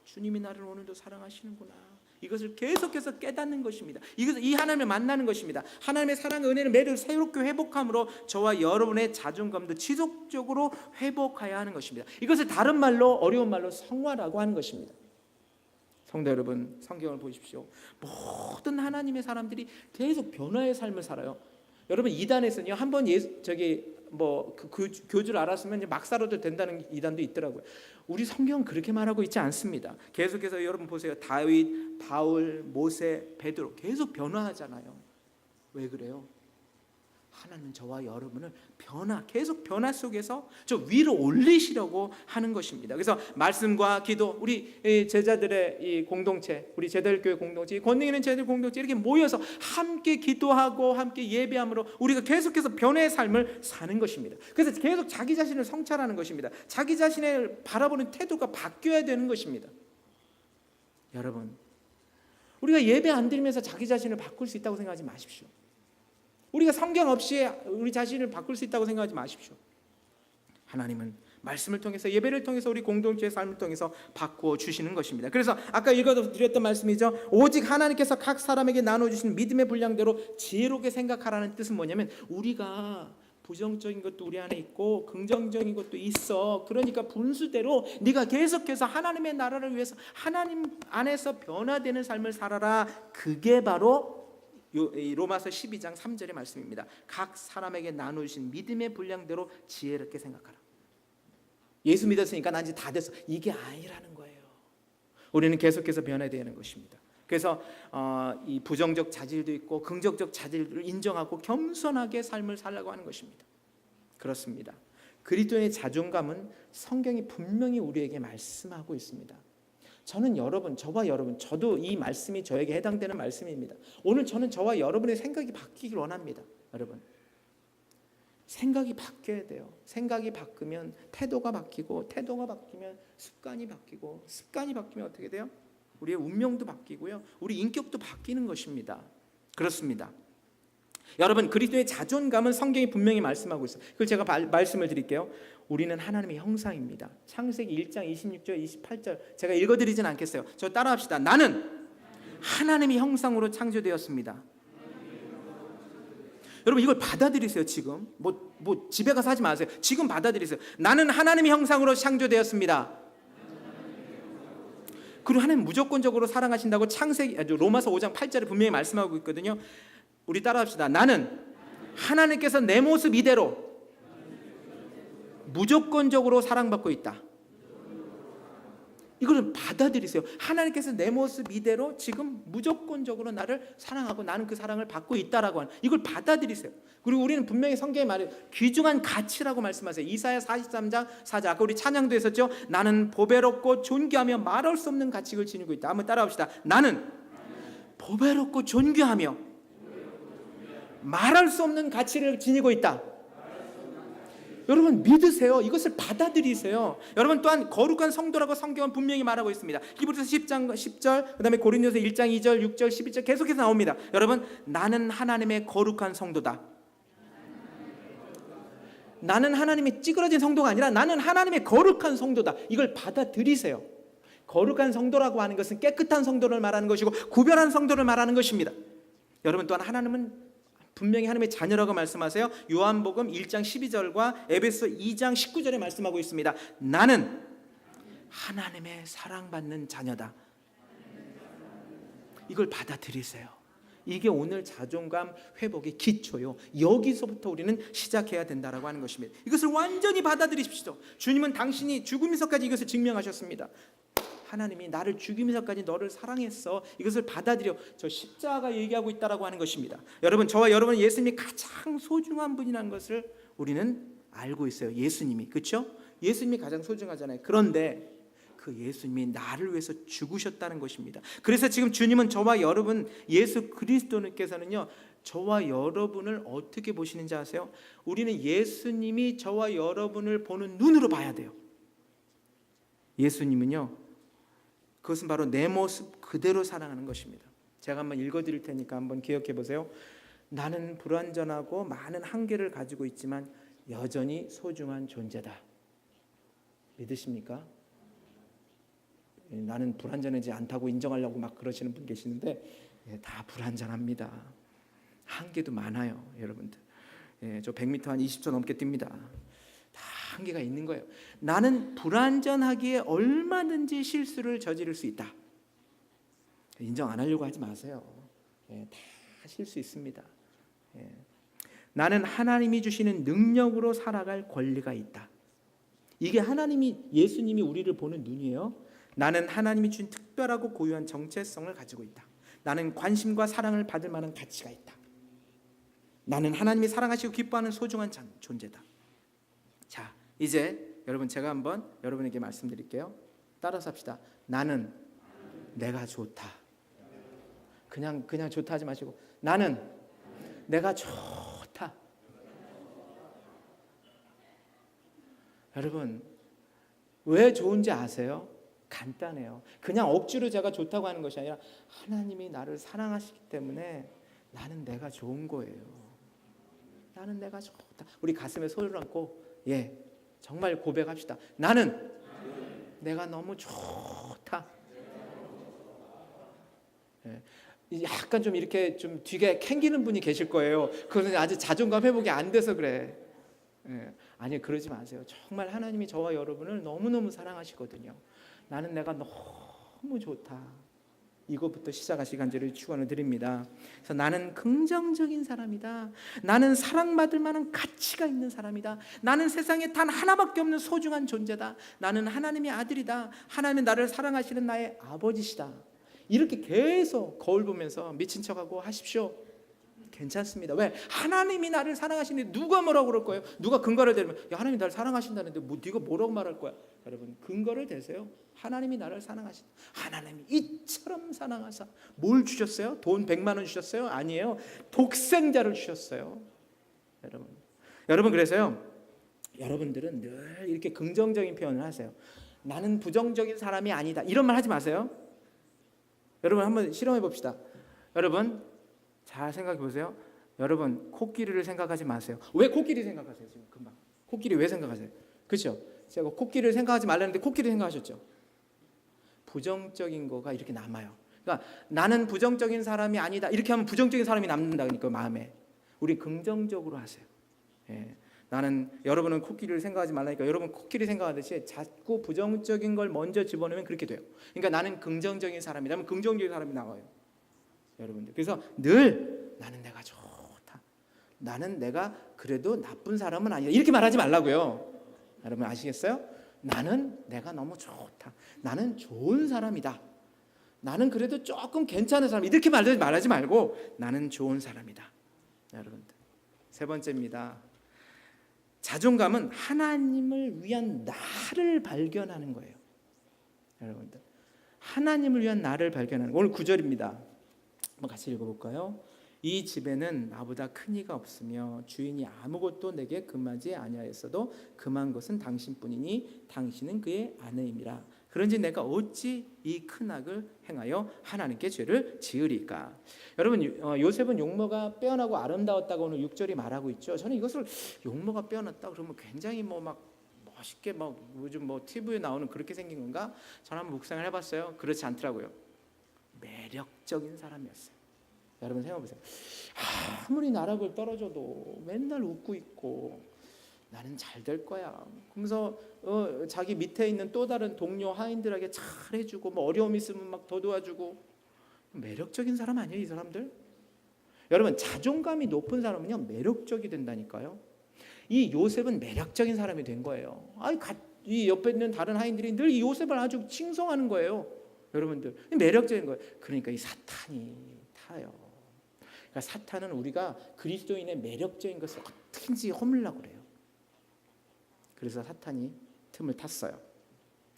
주님이 나를 오늘도 사랑하시는구나, 이것을 계속해서 깨닫는 것입니다. 이것을 이 하나님을 만나는 것입니다. 하나님의 사랑, 은혜를 매일 새롭게 회복함으로 저와 여러분의 자존감도 지속적으로 회복해야 하는 것입니다. 이것을 다른 말로, 어려운 말로 성화라고 하는 것입니다. 성도 여러분, 성경을 보십시오. 모든 하나님의 사람들이 계속 변화의 삶을 살아요. 여러분, 이단에서는요, 한번 그 교주를 알았으면 막 살아도 된다는 이단도 있더라고요. 우리 성경은 그렇게 말하고 있지 않습니다. 계속해서 여러분 보세요. 다윗, 바울, 모세, 베드로 계속 변화하잖아요. 왜 그래요? 하나님은 저와 여러분을 계속 변화 속에서 저 위로 올리시려고 하는 것입니다. 그래서 말씀과 기도, 우리 제자들의 이 공동체, 우리 제자교회 공동체, 권능 있는 제자들 공동체 이렇게 모여서 함께 기도하고 함께 예배함으로 우리가 계속해서 변화의 삶을 사는 것입니다. 그래서 계속 자기 자신을 성찰하는 것입니다. 자기 자신을 바라보는 태도가 바뀌어야 되는 것입니다. 여러분, 우리가 예배 안 드리면서 자기 자신을 바꿀 수 있다고 생각하지 마십시오. 우리가 성경 없이 우리 자신을 바꿀 수 있다고 생각하지 마십시오. 하나님은 말씀을 통해서, 예배를 통해서, 우리 공동체의 삶을 통해서 바꾸어 주시는 것입니다. 그래서 아까 읽어드렸던 말씀이죠. 오직 하나님께서 각 사람에게 나눠주신 믿음의 분량대로 지혜롭게 생각하라는 뜻은 뭐냐면, 우리가 부정적인 것도 우리 안에 있고 긍정적인 것도 있어. 그러니까 분수대로 네가 계속해서 하나님의 나라를 위해서 하나님 안에서 변화되는 삶을 살아라. 그게 바로 로마서 12장 3절의 말씀입니다. 각 사람에게 나누신 믿음의 분량대로 지혜롭게 생각하라. 예수 믿었으니까 난 이제 다 됐어, 이게 아니라는 거예요. 우리는 계속해서 변화되어야 하는 것입니다. 그래서 이 부정적 자질도 있고 긍정적 자질을 인정하고 겸손하게 삶을 살라고 하는 것입니다. 그렇습니다. 그리스도인의 자존감은 성경이 분명히 우리에게 말씀하고 있습니다. 저는 여러분, 저와 여러분, 저도 이 말씀이 저에게 해당되는 말씀입니다. 오늘 저는 저와 여러분의 생각이 바뀌길 원합니다. 여러분, 생각이 바뀌어야 돼요. 생각이 바뀌면 태도가 바뀌고, 태도가 바뀌면 습관이 바뀌고, 습관이 바뀌면 어떻게 돼요? 우리의 운명도 바뀌고요, 우리 인격도 바뀌는 것입니다. 그렇습니다. 여러분, 그리스도의 자존감은 성경이 분명히 말씀하고 있어요. 그걸 제가 말씀을 드릴게요. 우리는 하나님의 형상입니다. 창세기 1장 26절 28절 제가 읽어드리진 않겠어요. 저 따라합시다. 나는 하나님의 형상으로 창조되었습니다. 여러분, 이걸 받아들이세요. 지금 뭐 집에 가서 하지 마세요. 지금 받아들이세요. 나는 하나님의 형상으로 창조되었습니다. 그리고 하나님 무조건적으로 사랑하신다고 로마서 5장 8절에 분명히 말씀하고 있거든요. 우리 따라합시다. 나는 하나님께서 내 모습 이대로 무조건적으로 사랑받고 있다. 이걸 받아들이세요. 하나님께서 내 모습 이대로 지금 무조건적으로 나를 사랑하고 나는 그 사랑을 받고 있다라고 하는, 이걸 받아들이세요. 그리고 우리는 분명히 성경에 말해요. 귀중한 가치라고 말씀하세요. 이사야 43장 4절, 아까 우리 찬양도 했었죠. 나는 보배롭고 존귀하며 말할 수 없는 가치를 지니고 있다. 한번 따라합시다. 나는 보배롭고 존귀하며 말할 수 없는 가치를 지니고 있다. 여러분, 믿으세요. 이것을 받아들이세요. 여러분, 또한 거룩한 성도라고 성경은 분명히 말하고 있습니다. 히브리서 10장 10절, 그 다음에 고린도서 1장 2절 6절 11절 계속해서 나옵니다. 여러분, 나는 하나님의 거룩한 성도다. 나는 하나님의 찌그러진 성도가 아니라 나는 하나님의 거룩한 성도다. 이걸 받아들이세요. 거룩한 성도라고 하는 것은 깨끗한 성도를 말하는 것이고 구별한 성도를 말하는 것입니다. 여러분, 또한 하나님은 분명히 하나님의 자녀라고 말씀하세요. 요한복음 1장 12절과 에베소 2장 19절에 말씀하고 있습니다. 나는 하나님의 사랑받는 자녀다. 이걸 받아들이세요. 이게 오늘 자존감 회복의 기초요. 여기서부터 우리는 시작해야 된다라고 하는 것입니다. 이것을 완전히 받아들이십시오. 주님은 당신이 죽으면서까지 이것을 증명하셨습니다. 하나님이 나를 죽이면서까지 너를 사랑했어. 이것을 받아들여. 저 십자가 얘기하고 있다라고 하는 것입니다. 여러분, 저와 여러분은 예수님이 가장 소중한 분이라는 것을 우리는 알고 있어요. 예수님이, 그렇죠? 예수님이 가장 소중하잖아요. 그런데 그 예수님이 나를 위해서 죽으셨다는 것입니다. 그래서 지금 주님은 저와 여러분, 예수 그리스도께서는요, 저와 여러분을 어떻게 보시는지 아세요? 우리는 예수님이 저와 여러분을 보는 눈으로 봐야 돼요. 예수님은요, 그것은 바로 내 모습 그대로 사랑하는 것입니다. 제가 한번 읽어드릴 테니까 한번 기억해 보세요. 나는 불완전하고 많은 한계를 가지고 있지만 여전히 소중한 존재다. 믿으십니까? 나는 불완전하지 않다고 인정하려고 막 그러시는 분 계시는데 다 불완전합니다. 한계도 많아요, 여러분들. 저 100m 한 20초 넘게 뜁니다. 다 한계가 있는 거예요. 나는 불완전하기에 얼마든지 실수를 저지를 수 있다. 인정 안 하려고 하지 마세요. 다 하실 수 있습니다. 나는 하나님이 주시는 능력으로 살아갈 권리가 있다. 이게 예수님이 우리를 보는 눈이에요. 나는 하나님이 준 특별하고 고유한 정체성을 가지고 있다. 나는 관심과 사랑을 받을 만한 가치가 있다. 나는 하나님이 사랑하시고 기뻐하는 소중한 존재다. 자, 이제 여러분 제가 한번 여러분에게 말씀드릴게요. 따라서 합시다. 나는 내가 좋다. 그냥 좋다 하지 마시고 나는 내가 좋다. 여러분 왜 좋은지 아세요? 간단해요. 그냥 억지로 제가 좋다고 하는 것이 아니라 하나님이 나를 사랑하시기 때문에 나는 내가 좋은 거예요. 나는 내가 좋다. 우리 가슴에 손을 얹고 정말 고백합시다. 나는 내가 너무 좋다. 약간 좀 이렇게 좀 뒤에 캥기는 분이 계실 거예요. 그거는 아직 자존감 회복이 안 돼서 그래. 아니 그러지 마세요. 정말 하나님이 저와 여러분을 너무너무 사랑하시거든요. 나는 내가 너무 좋다. 이것부터 시작하시 간절히 축원을 드립니다. 그래서 나는 긍정적인 사람이다. 나는 사랑받을 만한 가치가 있는 사람이다. 나는 세상에 단 하나밖에 없는 소중한 존재다. 나는 하나님의 아들이다. 하나님은 나를 사랑하시는 나의 아버지시다. 이렇게 계속 거울 보면서 미친 척하고 하십시오. 괜찮습니다. 왜? 하나님이 나를 사랑하시는데 누가 뭐라고 그럴 거예요? 누가 근거를 대면 하나님이 나를 사랑하신다는데 네가 뭐라고 말할 거야? 여러분 근거를 대세요. 하나님이 나를 사랑하신다. 하나님이 이처럼 사랑하사 뭘 주셨어요? 돈 100만 원 주셨어요? 아니에요. 독생자를 주셨어요. 여러분 그래서요. 여러분들은 늘 이렇게 긍정적인 표현을 하세요. 나는 부정적인 사람이 아니다. 이런 말 하지 마세요. 여러분 한번 실험해 봅시다. 여러분 잘 생각해 보세요. 여러분 코끼리를 생각하지 마세요. 왜 코끼리 생각하세요? 지금 금방 코끼리 왜 생각하세요? 그렇죠? 제가 코끼리를 생각하지 말라는데 코끼리 생각하셨죠? 부정적인 거가 이렇게 남아요. 그러니까 나는 부정적인 사람이 아니다. 이렇게 하면 부정적인 사람이 남는다. 그러니까 마음에 우리 긍정적으로 하세요. 나는 여러분은 코끼리를 생각하지 말라니까 여러분 코끼리 생각하듯이 자꾸 부정적인 걸 먼저 집어넣으면 그렇게 돼요. 그러니까 나는 긍정적인 사람이라면 긍정적인 사람이 나와요. 여러분들 그래서 늘 나는 내가 좋다. 나는 내가 그래도 나쁜 사람은 아니다. 이렇게 말하지 말라고요. 여러분 아시겠어요? 나는 내가 너무 좋다. 나는 좋은 사람이다. 나는 그래도 조금 괜찮은 사람. 이렇게 말하지 말고 나는 좋은 사람이다. 여러분들 세 번째입니다. 자존감은 하나님을 위한 나를 발견하는 거예요. 여러분들 하나님을 위한 나를 발견하는 오늘 9절입니다. 한번 같이 읽어볼까요? 이 집에는 나보다 큰 이가 없으며 주인이 아무것도 내게 금하지 아니하였어도 금한 것은 당신뿐이니 당신은 그의 아내임이라. 그런지 내가 어찌 이 큰 악을 행하여 하나님께 죄를 지으리까. 여러분 요셉은 용모가 빼어나고 아름다웠다고 오늘 6절이 말하고 있죠. 저는 이것을 용모가 빼어났다 그러면 굉장히 막 멋있게 막 요즘 TV에 나오는 그렇게 생긴 건가? 저는 한번 묵상을 해봤어요. 그렇지 않더라고요. 매력적인 사람이었어요. 여러분 생각해보세요. 아무리 나락을 떨어져도 맨날 웃고 있고 나는 잘 될 거야. 그러면서 자기 밑에 있는 또 다른 동료 하인들에게 잘해주고 어려움 있으면 막 더 도와주고 매력적인 사람 아니에요, 이 사람들? 여러분 자존감이 높은 사람은요 매력적이 된다니까요. 이 요셉은 매력적인 사람이 된 거예요. 이 옆에 있는 다른 하인들이 늘 이 요셉을 아주 칭송하는 거예요. 여러분들 매력적인 거예요. 그러니까 이 사탄이 타요. 그러니까 사탄은 우리가 그리스도인의 매력적인 것을 어떻게든지 허물려고 그래요. 그래서 사탄이 틈을 탔어요.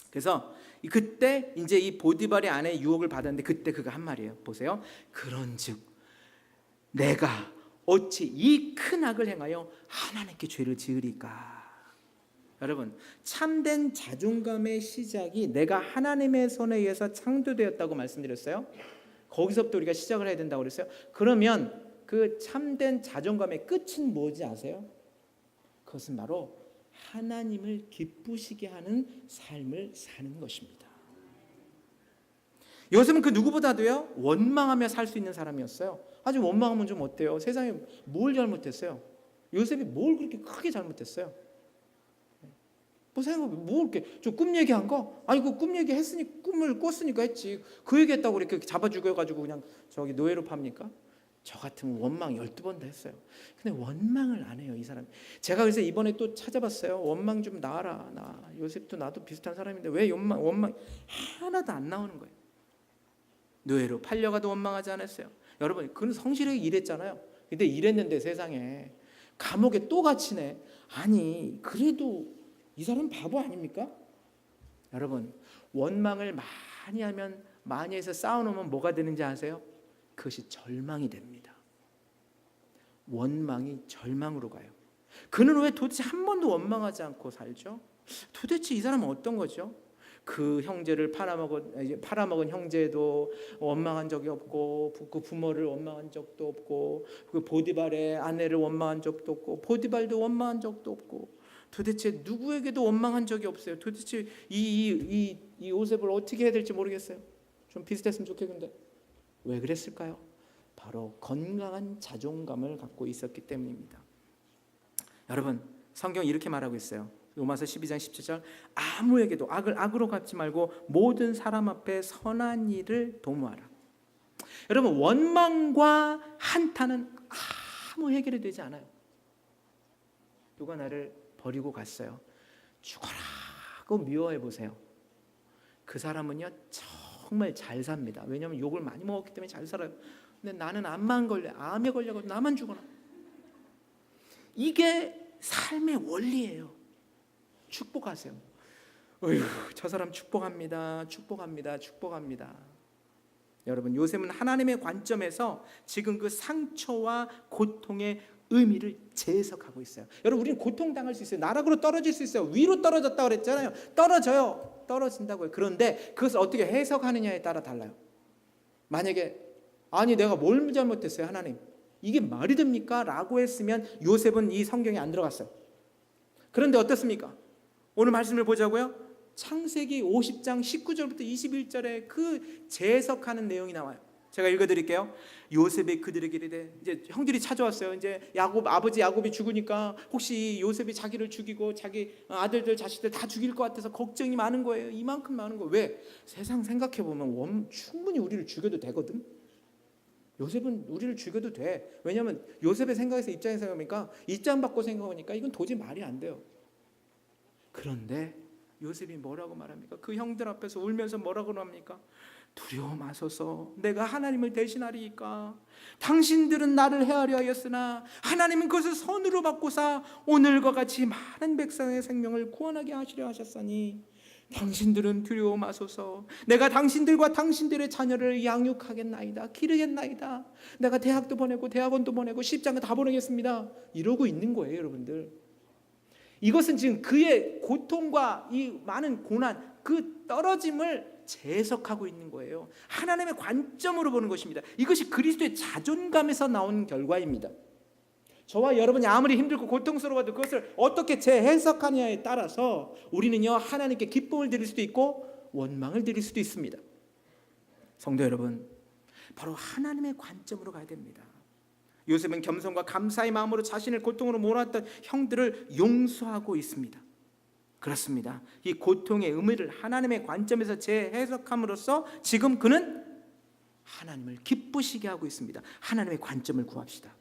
그래서 그때 이제 이 보디발의 아내의 유혹을 받았는데 그때 그가 한 말이에요. 보세요. 그런즉 내가 어찌 이 큰 악을 행하여 하나님께 죄를 지으리까. 여러분, 참된 자존감의 시작이 내가 하나님의 손에 의해서 창조되었다고 말씀드렸어요. 거기서부터 우리가 시작을 해야 된다고 그랬어요. 그러면 그 참된 자존감의 끝은 뭐지 아세요? 그것은 바로 하나님을 기쁘시게 하는 삶을 사는 것입니다. 요즘은 그 누구보다도요 원망하며 살 수 있는 사람이었어요. 아주 원망하면 좀 어때요? 세상에 뭘 잘못했어요? 요셉이 뭘 그렇게 크게 잘못했어요? 뭐 생각해, 뭐 이렇게 좀 꿈 얘기한 거? 아니 그 꿈 얘기 했으니 꿈을 꿨으니까 했지. 그 얘기했다고 이렇게 잡아 죽여가지고 그냥 저기 노예로 팝니까? 저 같으면 원망 12번 다 했어요. 근데 원망을 안 해요 이 사람이. 제가 그래서 이번에 또 찾아봤어요. 원망 좀 나와라. 나 요셉도 나도 비슷한 사람인데 왜 원망 하나도 안 나오는 거예요. 노예로 팔려가도 원망하지 않았어요. 여러분 그는 성실하게 일했잖아요. 근데 일했는데 세상에 감옥에 또 갇히네. 아니 그래도 이 사람 바보 아닙니까? 여러분 원망을 많이 하면 많이 해서 쌓아놓으면 뭐가 되는지 아세요? 그것이 절망이 됩니다. 원망이 절망으로 가요. 그는 왜 도대체 한 번도 원망하지 않고 살죠? 도대체 이 사람은 어떤 거죠? 그 형제를 팔아먹은 형제도 원망한 적이 없고 그 부모를 원망한 적도 없고 그 보디발의 아내를 원망한 적도 없고 보디발도 원망한 적도 없고 도대체 누구에게도 원망한 적이 없어요. 도대체 이 요셉을 어떻게 해야 될지 모르겠어요. 좀 비슷했으면 좋겠는데 왜 그랬을까요? 바로 건강한 자존감을 갖고 있었기 때문입니다. 여러분 성경이 이렇게 말하고 있어요. 로마서 12장 17절 아무에게도 악을 악으로 갚지 말고 모든 사람 앞에 선한 일을 도모하라. 여러분 원망과 한탄은 아무 해결이 되지 않아요. 누가 나를 버리고 갔어요. 죽어라고 미워해 보세요. 그 사람은요 정말 잘 삽니다. 왜냐하면 욕을 많이 먹었기 때문에 잘 살아요. 근데 나는 암만 걸려, 암에 걸려가지고 나만 죽어라. 이게 삶의 원리예요. 축복하세요. 어휴, 저 사람 축복합니다. 축복합니다. 축복합니다. 여러분 요셉은 하나님의 관점에서 지금 그 상처와 고통의 의미를 재해석하고 있어요. 여러분 우리는 고통당할 수 있어요. 나락으로 떨어질 수 있어요. 위로 떨어졌다고 그랬잖아요. 떨어져요. 떨어진다고요. 그런데 그것을 어떻게 해석하느냐에 따라 달라요. 만약에 아니 내가 뭘 잘못했어요 하나님 이게 말이 됩니까? 라고 했으면 요셉은 이 성경에 안 들어갔어요. 그런데 어떻습니까? 오늘 말씀을 보자고요. 창세기 50장 19절부터 21절에 그 재해석하는 내용이 나와요. 제가 읽어드릴게요. 요셉이 그들에게 이르되 이제 형들이 찾아왔어요. 이제 아버지 야곱이 죽으니까 혹시 요셉이 자기를 죽이고 자기 아들들 자식들 다 죽일 것 같아서 걱정이 많은 거예요. 이만큼 많은 거. 왜? 세상 생각해 보면 충분히 우리를 죽여도 되거든. 요셉은 우리를 죽여도 돼. 왜냐하면 요셉의 생각에서 입장에서 생각하니까 입장 바꿔 생각하니까 이건 도저히 말이 안 돼요. 그런데 요셉이 뭐라고 말합니까? 그 형들 앞에서 울면서 뭐라고 합니까? 두려워 마소서 내가 하나님을 대신하리이까 당신들은 나를 해하려 하였으나 하나님은 그것을 선으로 바꾸사 오늘과 같이 많은 백성의 생명을 구원하게 하시려 하셨으니 당신들은 두려워 마소서 내가 당신들과 당신들의 자녀를 양육하겠나이다 기르겠나이다 내가 대학도 보내고 대학원도 보내고 십장을 다 보내겠습니다 이러고 있는 거예요. 여러분들 이것은 지금 그의 고통과 이 많은 고난 그 떨어짐을 재해석하고 있는 거예요. 하나님의 관점으로 보는 것입니다. 이것이 그리스도의 자존감에서 나온 결과입니다. 저와 여러분이 아무리 힘들고 고통스러워도 그것을 어떻게 재해석하느냐에 따라서 우리는요 하나님께 기쁨을 드릴 수도 있고 원망을 드릴 수도 있습니다. 성도 여러분 바로 하나님의 관점으로 가야 됩니다. 요셉은 겸손과 감사의 마음으로 자신을 고통으로 몰아왔던 형들을 용서하고 있습니다. 그렇습니다. 이 고통의 의미를 하나님의 관점에서 재해석함으로써 지금 그는 하나님을 기쁘시게 하고 있습니다. 하나님의 관점을 구합시다.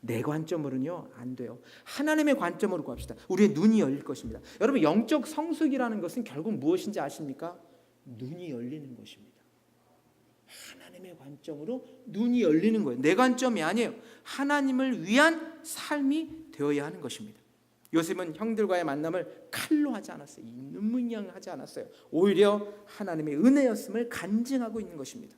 내 관점으로는요 안 돼요. 하나님의 관점으로 구합시다. 우리의 눈이 열릴 것입니다. 여러분 영적 성숙이라는 것은 결국 무엇인지 아십니까? 눈이 열리는 것입니다. 하나님의 관점으로 눈이 열리는 거예요. 내 관점이 아니에요. 하나님을 위한 삶이 되어야 하는 것입니다. 요셉은 형들과의 만남을 칼로 하지 않았어요. 눈물향 하지 않았어요. 오히려 하나님의 은혜였음을 간증하고 있는 것입니다.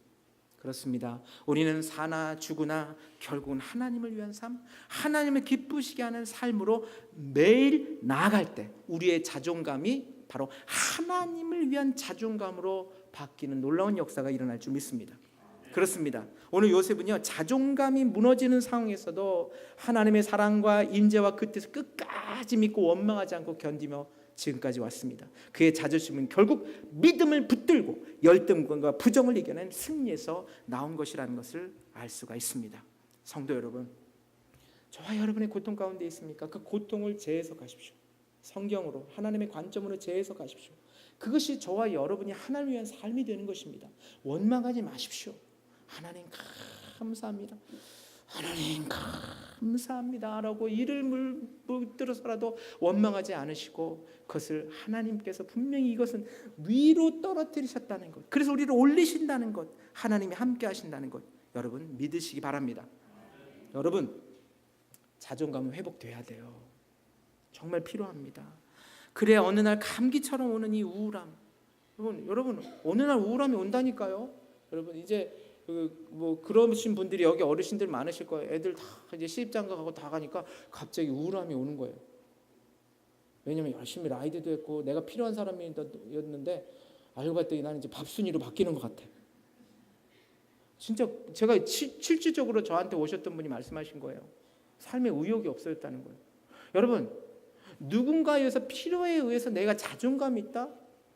그렇습니다. 우리는 사나 죽으나 결국은 하나님을 위한 삶, 하나님을 기쁘시게 하는 삶으로 매일 나아갈 때 우리의 자존감이 바로 하나님을 위한 자존감으로 바뀌는 놀라운 역사가 일어날 줄 믿습니다. 그렇습니다. 오늘 요셉은요, 자존감이 무너지는 상황에서도 하나님의 사랑과 인재와 그 뜻을 끝까지 믿고 원망하지 않고 견디며 지금까지 왔습니다. 그의 자존심은 결국 믿음을 붙들고 열등감과 부정을 이겨낸 승리에서 나온 것이라는 것을 알 수가 있습니다. 성도 여러분, 저와 여러분의 고통 가운데 있습니까? 그 고통을 재해석하십시오. 성경으로, 하나님의 관점으로 재해석하십시오. 그것이 저와 여러분이 하나님을 위한 삶이 되는 것입니다. 원망하지 마십시오. 하나님 감사합니다. 하나님 감사합니다 라고 이를 물들어서라도 원망하지 않으시고 그것을 하나님께서 분명히 이것은 위로 떨어뜨리셨다는 것, 그래서 우리를 올리신다는 것, 하나님이 함께 하신다는 것 여러분 믿으시기 바랍니다. 여러분, 자존감은 회복돼야 돼요. 정말 필요합니다. 그래야 어느 날 감기처럼 오는 이 우울함, 여러분 어느 날 우울함이 온다니까요. 여러분 이제 그러신 분들이 여기 어르신들 많으실 거예요. 애들 다 이제 시집장가 가고 다 가니까 갑자기 우울함이 오는 거예요. 왜냐면 열심히 라이드도 했고 내가 필요한 사람이었는데 알고 봤더니 나는 이제 밥순이로 바뀌는 것 같아. 진짜 제가 실질적으로 저한테 오셨던 분이 말씀하신 거예요. 삶에 의욕이 없어졌다는 거예요. 여러분, 누군가에 의해서 필요에 의해서 내가 자존감이 있다?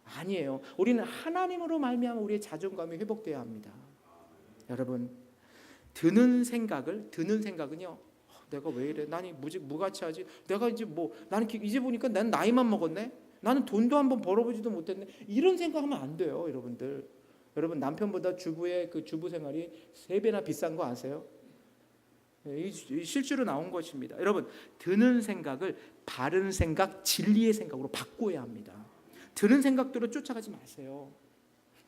아니에요. 우리는 하나님으로 말미암아 우리의 자존감이 회복돼야 합니다. 여러분, 드는 생각은요, 내가 왜 이래? 나는 무가치하지? 내가 이제 나는 이제 보니까 난 나이만 먹었네? 나는 돈도 한번 벌어보지도 못했네? 이런 생각하면 안 돼요, 여러분들. 여러분, 남편보다 주부의 그 주부 생활이 3배나 비싼 거 아세요? 이 실제로 나온 것입니다. 여러분, 드는 생각을 바른 생각, 진리의 생각으로 바꿔야 합니다. 드는 생각대로 쫓아가지 마세요.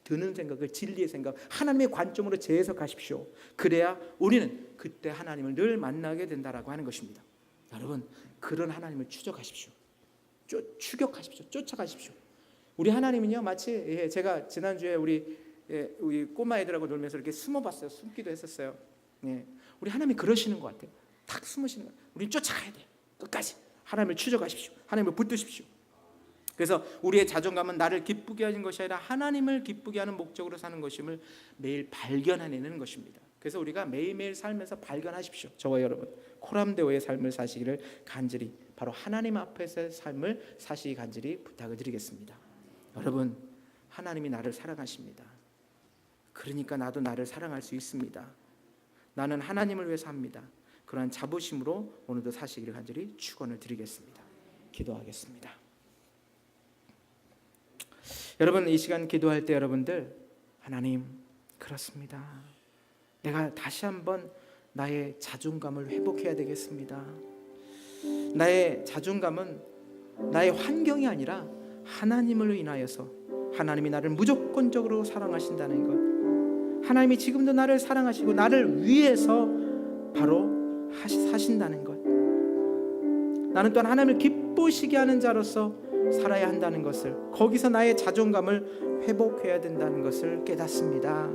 드는 생각을 진리의 생각, 하나님의 관점으로 재해석하십시오. 그래야 우리는 그때 하나님을 늘 만나게 된다라고 하는 것입니다. 여러분, 그런 하나님을 추적하십시오. 추격하십시오. 쫓아가십시오. 우리 하나님은요, 마치 제가 지난주에 우리 꼬마 애들하고 놀면서 이렇게 숨어봤어요. 숨기도 했었어요. 우리 하나님이 그러시는 것 같아요. 탁 숨으시는 거예요. 우리는 쫓아가야 돼요. 끝까지 하나님을 추적하십시오. 하나님을 붙드십시오. 그래서 우리의 자존감은 나를 기쁘게 하는 것이 아니라 하나님을 기쁘게 하는 목적으로 사는 것임을 매일 발견해내는 것입니다. 그래서 우리가 매일매일 살면서 발견하십시오. 저와 여러분, 코람데오의 삶을 사시기를 간절히, 바로 하나님 앞에서의 삶을 사시기 간절히 부탁을 드리겠습니다. 여러분, 하나님이 나를 사랑하십니다. 그러니까 나도 나를 사랑할 수 있습니다. 나는 하나님을 위해 삽니다. 그러한 자부심으로 오늘도 사시기를 간절히 축원을 드리겠습니다. 기도하겠습니다. 여러분, 이 시간 기도할 때 여러분들, 하나님, 그렇습니다. 내가 다시 한번 나의 자존감을 회복해야 되겠습니다. 나의 자존감은 나의 환경이 아니라 하나님을 인하여서, 하나님이 나를 무조건적으로 사랑하신다는 것, 하나님이 지금도 나를 사랑하시고 나를 위해서 바로 사신다는 것, 나는 또한 하나님을 기쁘시게 하는 자로서 살아야 한다는 것을, 거기서 나의 자존감을 회복해야 된다는 것을 깨닫습니다.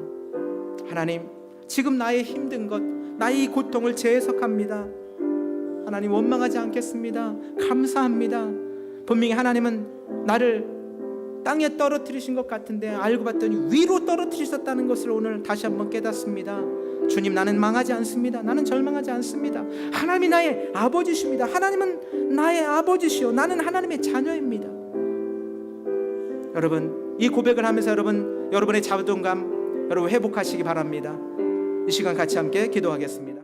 하나님, 지금 나의 힘든 것, 나의 고통을 재해석합니다. 하나님, 원망하지 않겠습니다. 감사합니다. 분명히 하나님은 나를 땅에 떨어뜨리신 것 같은데 알고 봤더니 위로 떨어뜨리셨다는 것을 오늘 다시 한번 깨닫습니다. 주님, 나는 망하지 않습니다. 나는 절망하지 않습니다. 하나님이 나의 아버지십니다. 하나님은 나의 아버지시요, 나는 하나님의 자녀입니다. 여러분, 이 고백을 하면서 여러분의 자존감 여러분 회복하시기 바랍니다. 이 시간 같이 함께 기도하겠습니다.